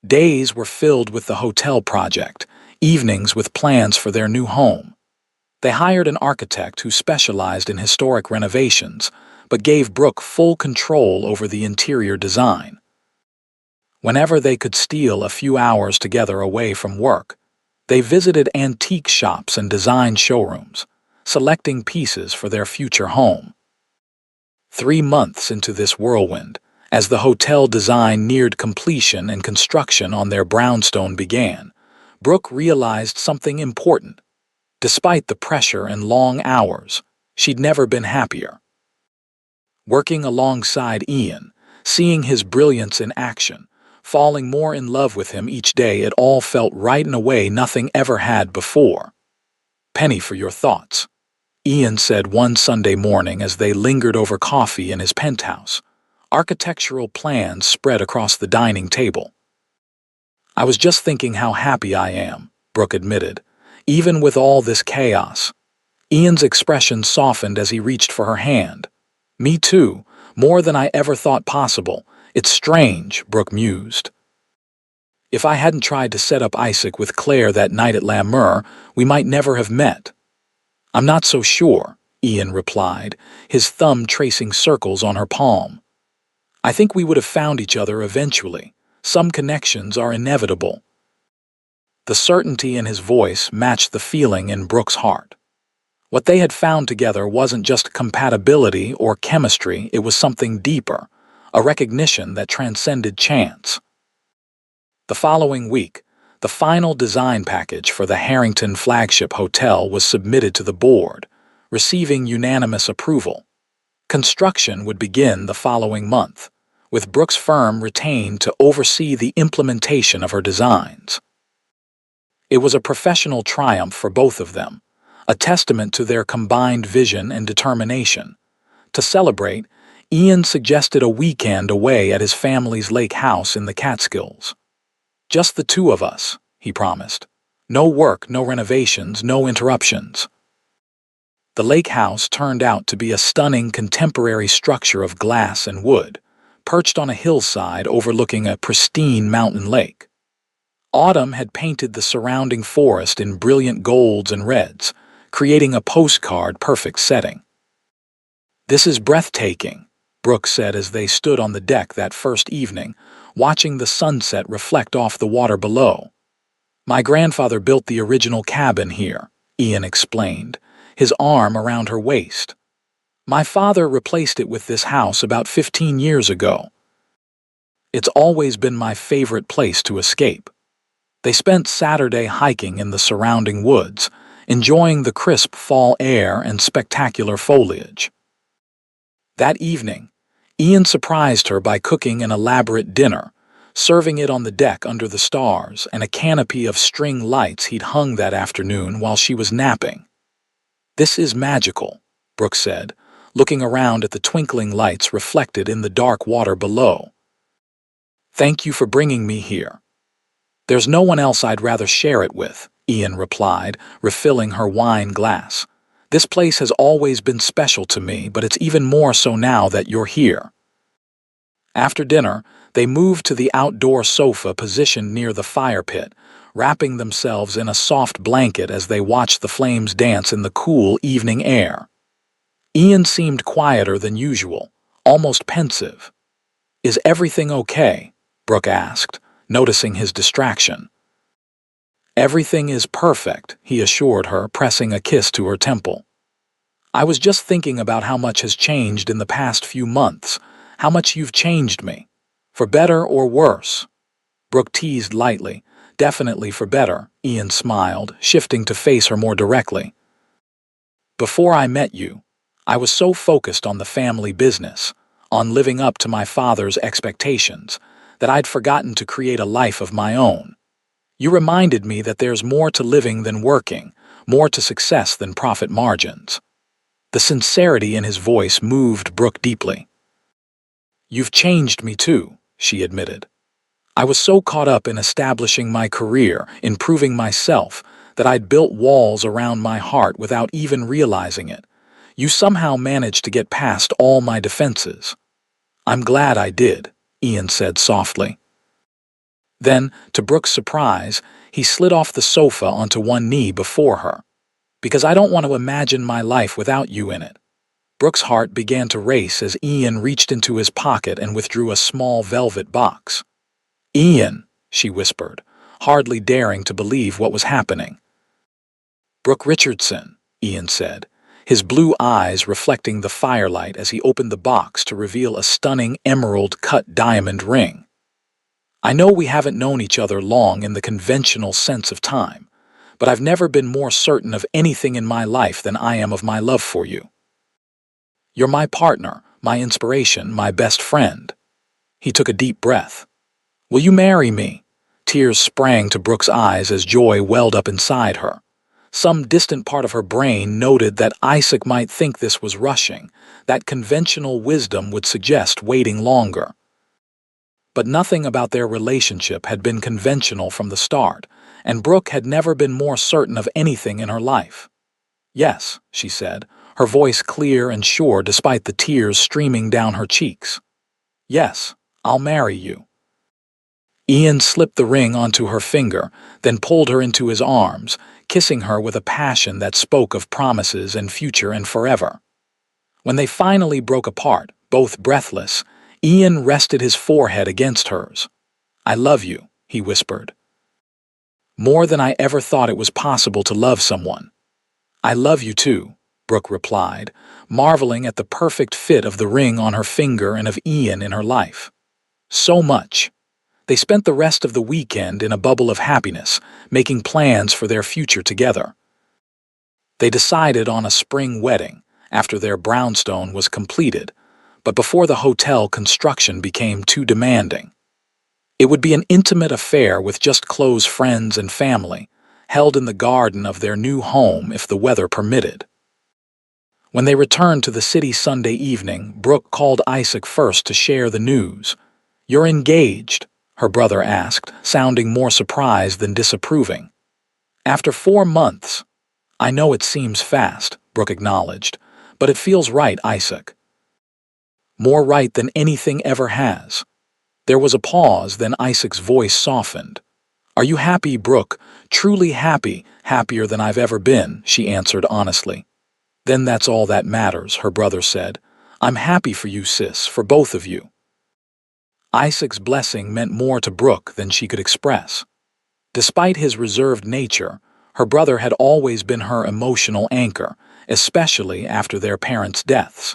Days were filled with the hotel project, evenings with plans for their new home. They hired an architect who specialized in historic renovations, but gave Brooke full control over the interior design. Whenever they could steal a few hours together away from work, they visited antique shops and design showrooms, selecting pieces for their future home. 3 months into this whirlwind, as the hotel design neared completion and construction on their brownstone began, Brooke realized something important. Despite the pressure and long hours, she'd never been happier. Working alongside Ian, seeing his brilliance in action, falling more in love with him each day, it all felt right in a way nothing ever had before. Penny for your thoughts, Ian said one Sunday morning as they lingered over coffee in his penthouse. Architectural plans spread across the dining table. I was just thinking how happy I am, Brooke admitted, even with all this chaos. Ian's expression softened as he reached for her hand. Me too, more than I ever thought possible. It's strange, Brooke mused. If I hadn't tried to set up Isaac with Claire that night at La Mer, we might never have met. I'm not so sure, Ian replied, his thumb tracing circles on her palm. I think we would have found each other eventually. Some connections are inevitable. The certainty in his voice matched the feeling in Brooke's heart. What they had found together wasn't just compatibility or chemistry, it was something deeper, a recognition that transcended chance. The following week, the final design package for the Harrington flagship hotel was submitted to the board, receiving unanimous approval. Construction would begin the following month, with Brooke's firm retained to oversee the implementation of her designs. It was a professional triumph for both of them, a testament to their combined vision and determination. To celebrate, Ian suggested a weekend away at his family's lake house in the Catskills. Just the two of us, he promised. No work, no renovations, no interruptions. The lake house turned out to be a stunning contemporary structure of glass and wood, perched on a hillside overlooking a pristine mountain lake. Autumn had painted the surrounding forest in brilliant golds and reds, creating a postcard-perfect setting. This is breathtaking, Brooke said as they stood on the deck that first evening, watching the sunset reflect off the water below. My grandfather built the original cabin here, Ian explained, his arm around her waist. My father replaced it with this house about 15 years ago. It's always been my favorite place to escape. They spent Saturday hiking in the surrounding woods, enjoying the crisp fall air and spectacular foliage. That evening, Ian surprised her by cooking an elaborate dinner, serving it on the deck under the stars and a canopy of string lights he'd hung that afternoon while she was napping. This is magical, Brooke said, looking around at the twinkling lights reflected in the dark water below. Thank you for bringing me here. There's no one else I'd rather share it with, Ian replied, refilling her wine glass. This place has always been special to me, but it's even more so now that you're here. After dinner, they moved to the outdoor sofa positioned near the fire pit, wrapping themselves in a soft blanket as they watched the flames dance in the cool evening air. Ian seemed quieter than usual, almost pensive. Is everything okay? Brooke asked, noticing his distraction. Everything is perfect, he assured her, pressing a kiss to her temple. I was just thinking about how much has changed in the past few months, how much you've changed me. For better or worse? Brooke teased lightly. Definitely for better, Ian smiled, shifting to face her more directly. Before I met you, I was so focused on the family business, on living up to my father's expectations, that I'd forgotten to create a life of my own. You reminded me that there's more to living than working, more to success than profit margins. The sincerity in his voice moved Brooke deeply. "You've changed me too," she admitted. "I was so caught up in establishing my career, in proving myself, that I'd built walls around my heart without even realizing it. You somehow managed to get past all my defenses." "I'm glad I did," Ian said softly. Then, to Brooke's surprise, he slid off the sofa onto one knee before her. "Because I don't want to imagine my life without you in it." Brooke's heart began to race as Ian reached into his pocket and withdrew a small velvet box. "Ian," she whispered, hardly daring to believe what was happening. "Brooke Richardson," Ian said, his blue eyes reflecting the firelight as he opened the box to reveal a stunning emerald-cut diamond ring. "I know we haven't known each other long in the conventional sense of time, but I've never been more certain of anything in my life than I am of my love for you. You're my partner, my inspiration, my best friend." He took a deep breath. "Will you marry me?" Tears sprang to Brooke's eyes as joy welled up inside her. Some distant part of her brain noted that Isaac might think this was rushing, that conventional wisdom would suggest waiting longer. But nothing about their relationship had been conventional from the start, and Brooke had never been more certain of anything in her life. "Yes," she said, her voice clear and sure despite the tears streaming down her cheeks. "Yes, I'll marry you." Ian slipped the ring onto her finger, then pulled her into his arms, kissing her with a passion that spoke of promises and future and forever. When they finally broke apart, both breathless, Ian rested his forehead against hers. "I love you," he whispered. "More than I ever thought it was possible to love someone." "I love you too," Brooke replied, marveling at the perfect fit of the ring on her finger and of Ian in her life. "So much." They spent the rest of the weekend in a bubble of happiness, making plans for their future together. They decided on a spring wedding after their brownstone was completed, but before the hotel construction became too demanding. It would be an intimate affair with just close friends and family, held in the garden of their new home if the weather permitted. When they returned to the city Sunday evening, Brooke called Isaac first to share the news. "You're engaged?" her brother asked, sounding more surprised than disapproving. "After 4 months." "I know it seems fast," Brooke acknowledged, "but it feels right, Isaac. More right than anything ever has." There was a pause, then Isaac's voice softened. "Are you happy, Brooke? Truly happy, happier than I've ever been," she answered honestly. "Then that's all that matters," her brother said. "I'm happy for you, sis, for both of you." Isaac's blessing meant more to Brooke than she could express. Despite his reserved nature, her brother had always been her emotional anchor, especially after their parents' deaths.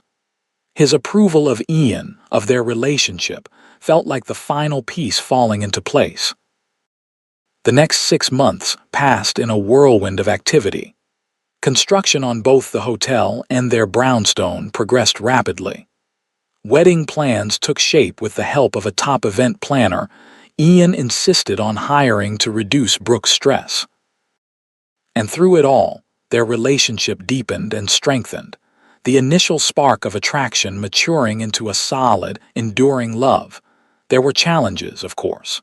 His approval of Ian, of their relationship, felt like the final piece falling into place. The next 6 months passed in a whirlwind of activity. Construction on both the hotel and their brownstone progressed rapidly. Wedding plans took shape with the help of a top event planner. Ian insisted on hiring to reduce Brooke's stress. And through it all, their relationship deepened and strengthened, the initial spark of attraction maturing into a solid, enduring love. There were challenges, of course.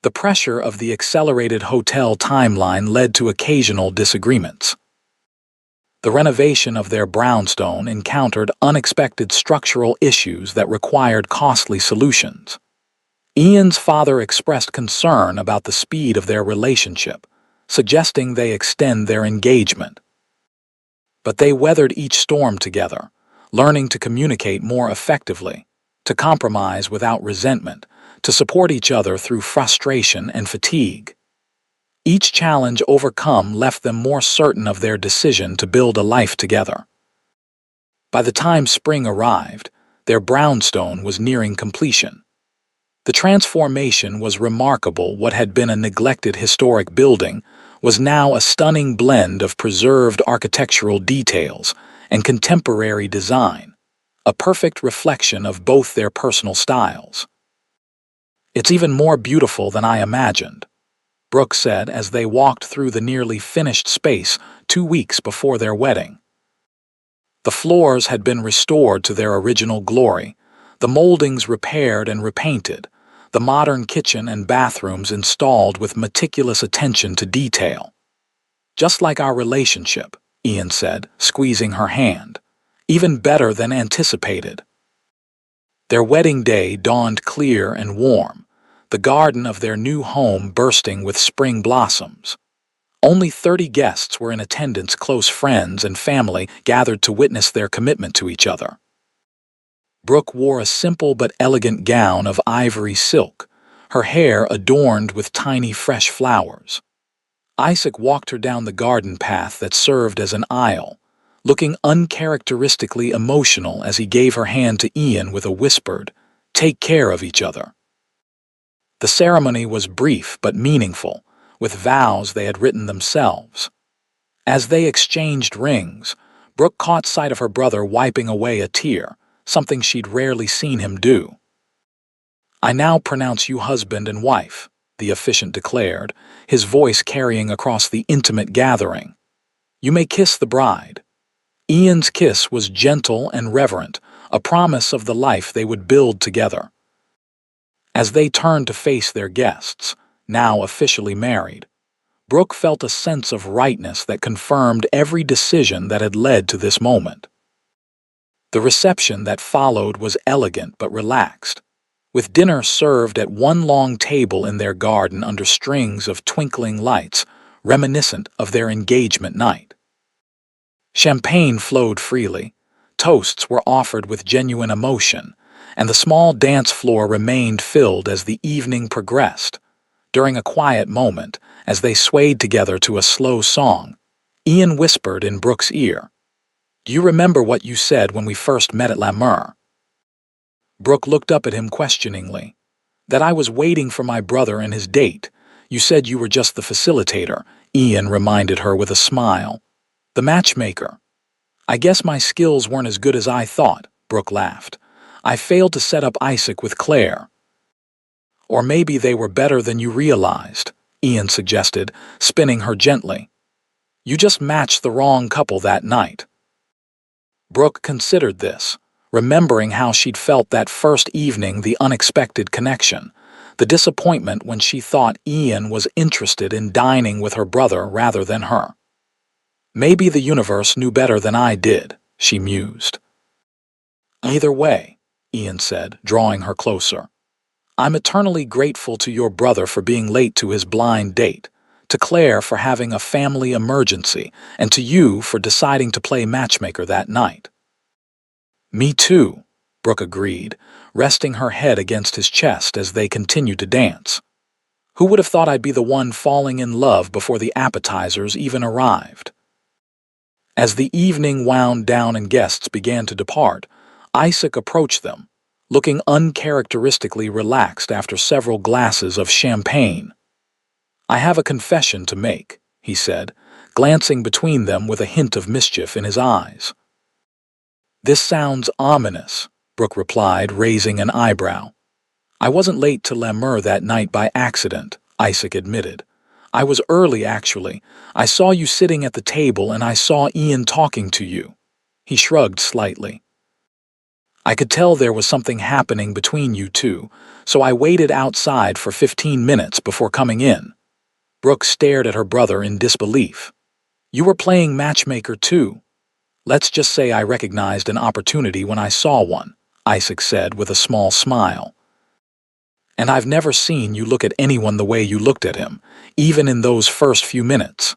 The pressure of the accelerated hotel timeline led to occasional disagreements. The renovation of their brownstone encountered unexpected structural issues that required costly solutions. Ian's father expressed concern about the speed of their relationship, suggesting they extend their engagement. But they weathered each storm together, learning to communicate more effectively, to compromise without resentment, to support each other through frustration and fatigue. Each challenge overcome left them more certain of their decision to build a life together. By the time spring arrived, their brownstone was nearing completion. The transformation was remarkable. What had been a neglected historic building was now a stunning blend of preserved architectural details and contemporary design, a perfect reflection of both their personal styles. "It's even more beautiful than I imagined," Brooke said as they walked through the nearly finished space 2 weeks before their wedding. The floors had been restored to their original glory, the moldings repaired and repainted, the modern kitchen and bathrooms installed with meticulous attention to detail. "Just like our relationship," Ian said, squeezing her hand. "Even better than anticipated." Their wedding day dawned clear and warm, the garden of their new home bursting with spring blossoms. Only 30 guests were in attendance, close friends and family gathered to witness their commitment to each other. Brooke wore a simple but elegant gown of ivory silk, her hair adorned with tiny fresh flowers. Isaac walked her down the garden path that served as an aisle, looking uncharacteristically emotional as he gave her hand to Ian with a whispered, "Take care of each other." The ceremony was brief but meaningful, with vows they had written themselves. As they exchanged rings, Brooke caught sight of her brother wiping away a tear, something she'd rarely seen him do. "I now pronounce you husband and wife," the officiant declared, his voice carrying across the intimate gathering. "You may kiss the bride." Ian's kiss was gentle and reverent, a promise of the life they would build together. As they turned to face their guests, now officially married, Brooke felt a sense of rightness that confirmed every decision that had led to this moment. The reception that followed was elegant but relaxed, with dinner served at one long table in their garden under strings of twinkling lights, reminiscent of their engagement night. Champagne flowed freely, toasts were offered with genuine emotion, and the small dance floor remained filled as the evening progressed. During a quiet moment, as they swayed together to a slow song, Ian whispered in Brooke's ear, "Do you remember what you said when we first met at La Mer?" Brooke looked up at him questioningly. "That I was waiting for my brother and his date. You said you were just the facilitator," Ian reminded her with a smile. "The matchmaker." "I guess my skills weren't as good as I thought," Brooke laughed. "I failed to set up Isaac with Claire." "Or maybe they were better than you realized," Ian suggested, spinning her gently. "You just matched the wrong couple that night." Brooke considered this, remembering how she'd felt that first evening, the unexpected connection, the disappointment when she thought Ian was interested in dining with her brother rather than her. "Maybe the universe knew better than I did," she mused. "Either way," Ian said, drawing her closer, "I'm eternally grateful to your brother for being late to his blind date, to Claire for having a family emergency, and to you for deciding to play matchmaker that night." "Me too," Brooke agreed, resting her head against his chest as they continued to dance. "Who would have thought I'd be the one falling in love before the appetizers even arrived?" As the evening wound down and guests began to depart, Isaac approached them, looking uncharacteristically relaxed after several glasses of champagne. "I have a confession to make," he said, glancing between them with a hint of mischief in his eyes. "This sounds ominous," Brooke replied, raising an eyebrow. "I wasn't late to La Mer that night by accident," Isaac admitted. "I was early, actually. I saw you sitting at the table and I saw Ian talking to you." He shrugged slightly. "I could tell there was something happening between you two, so I waited outside for 15 minutes before coming in." Brooke stared at her brother in disbelief. "You were playing matchmaker too?" "Let's just say I recognized an opportunity when I saw one," Isaac said with a small smile. "And I've never seen you look at anyone the way you looked at him, even in those first few minutes.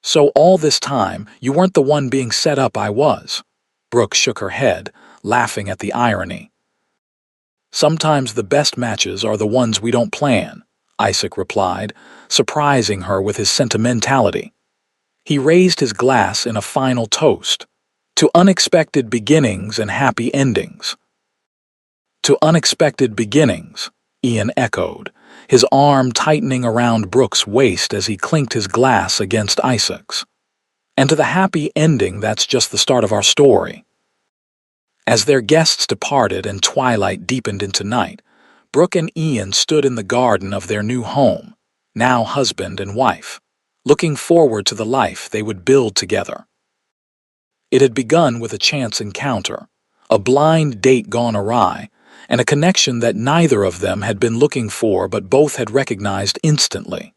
So all this time, you weren't the one being set up, I was." Brooke shook her head, laughing at the irony. "Sometimes the best matches are the ones we don't plan," Isaac replied, surprising her with his sentimentality. He raised his glass in a final toast. "To unexpected beginnings and happy endings." "To unexpected beginnings," Ian echoed, his arm tightening around Brooke's waist as he clinked his glass against Isaac's. "And to the happy ending, that's just the start of our story." As their guests departed and twilight deepened into night, Brooke and Ian stood in the garden of their new home, now husband and wife, looking forward to the life they would build together. It had begun with a chance encounter, a blind date gone awry, and a connection that neither of them had been looking for but both had recognized instantly.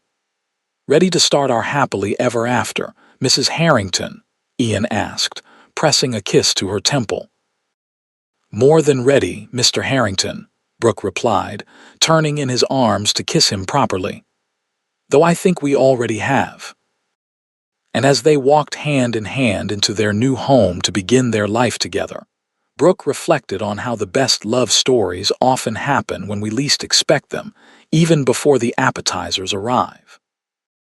"Ready to start our happily ever after, Mrs. Harrington?" Ian asked, pressing a kiss to her temple. "More than ready, Mr. Harrington," Brooke replied, turning in his arms to kiss him properly. "Though I think we already have." And as they walked hand in hand into their new home to begin their life together, Brooke reflected on how the best love stories often happen when we least expect them, even before the appetizers arrive.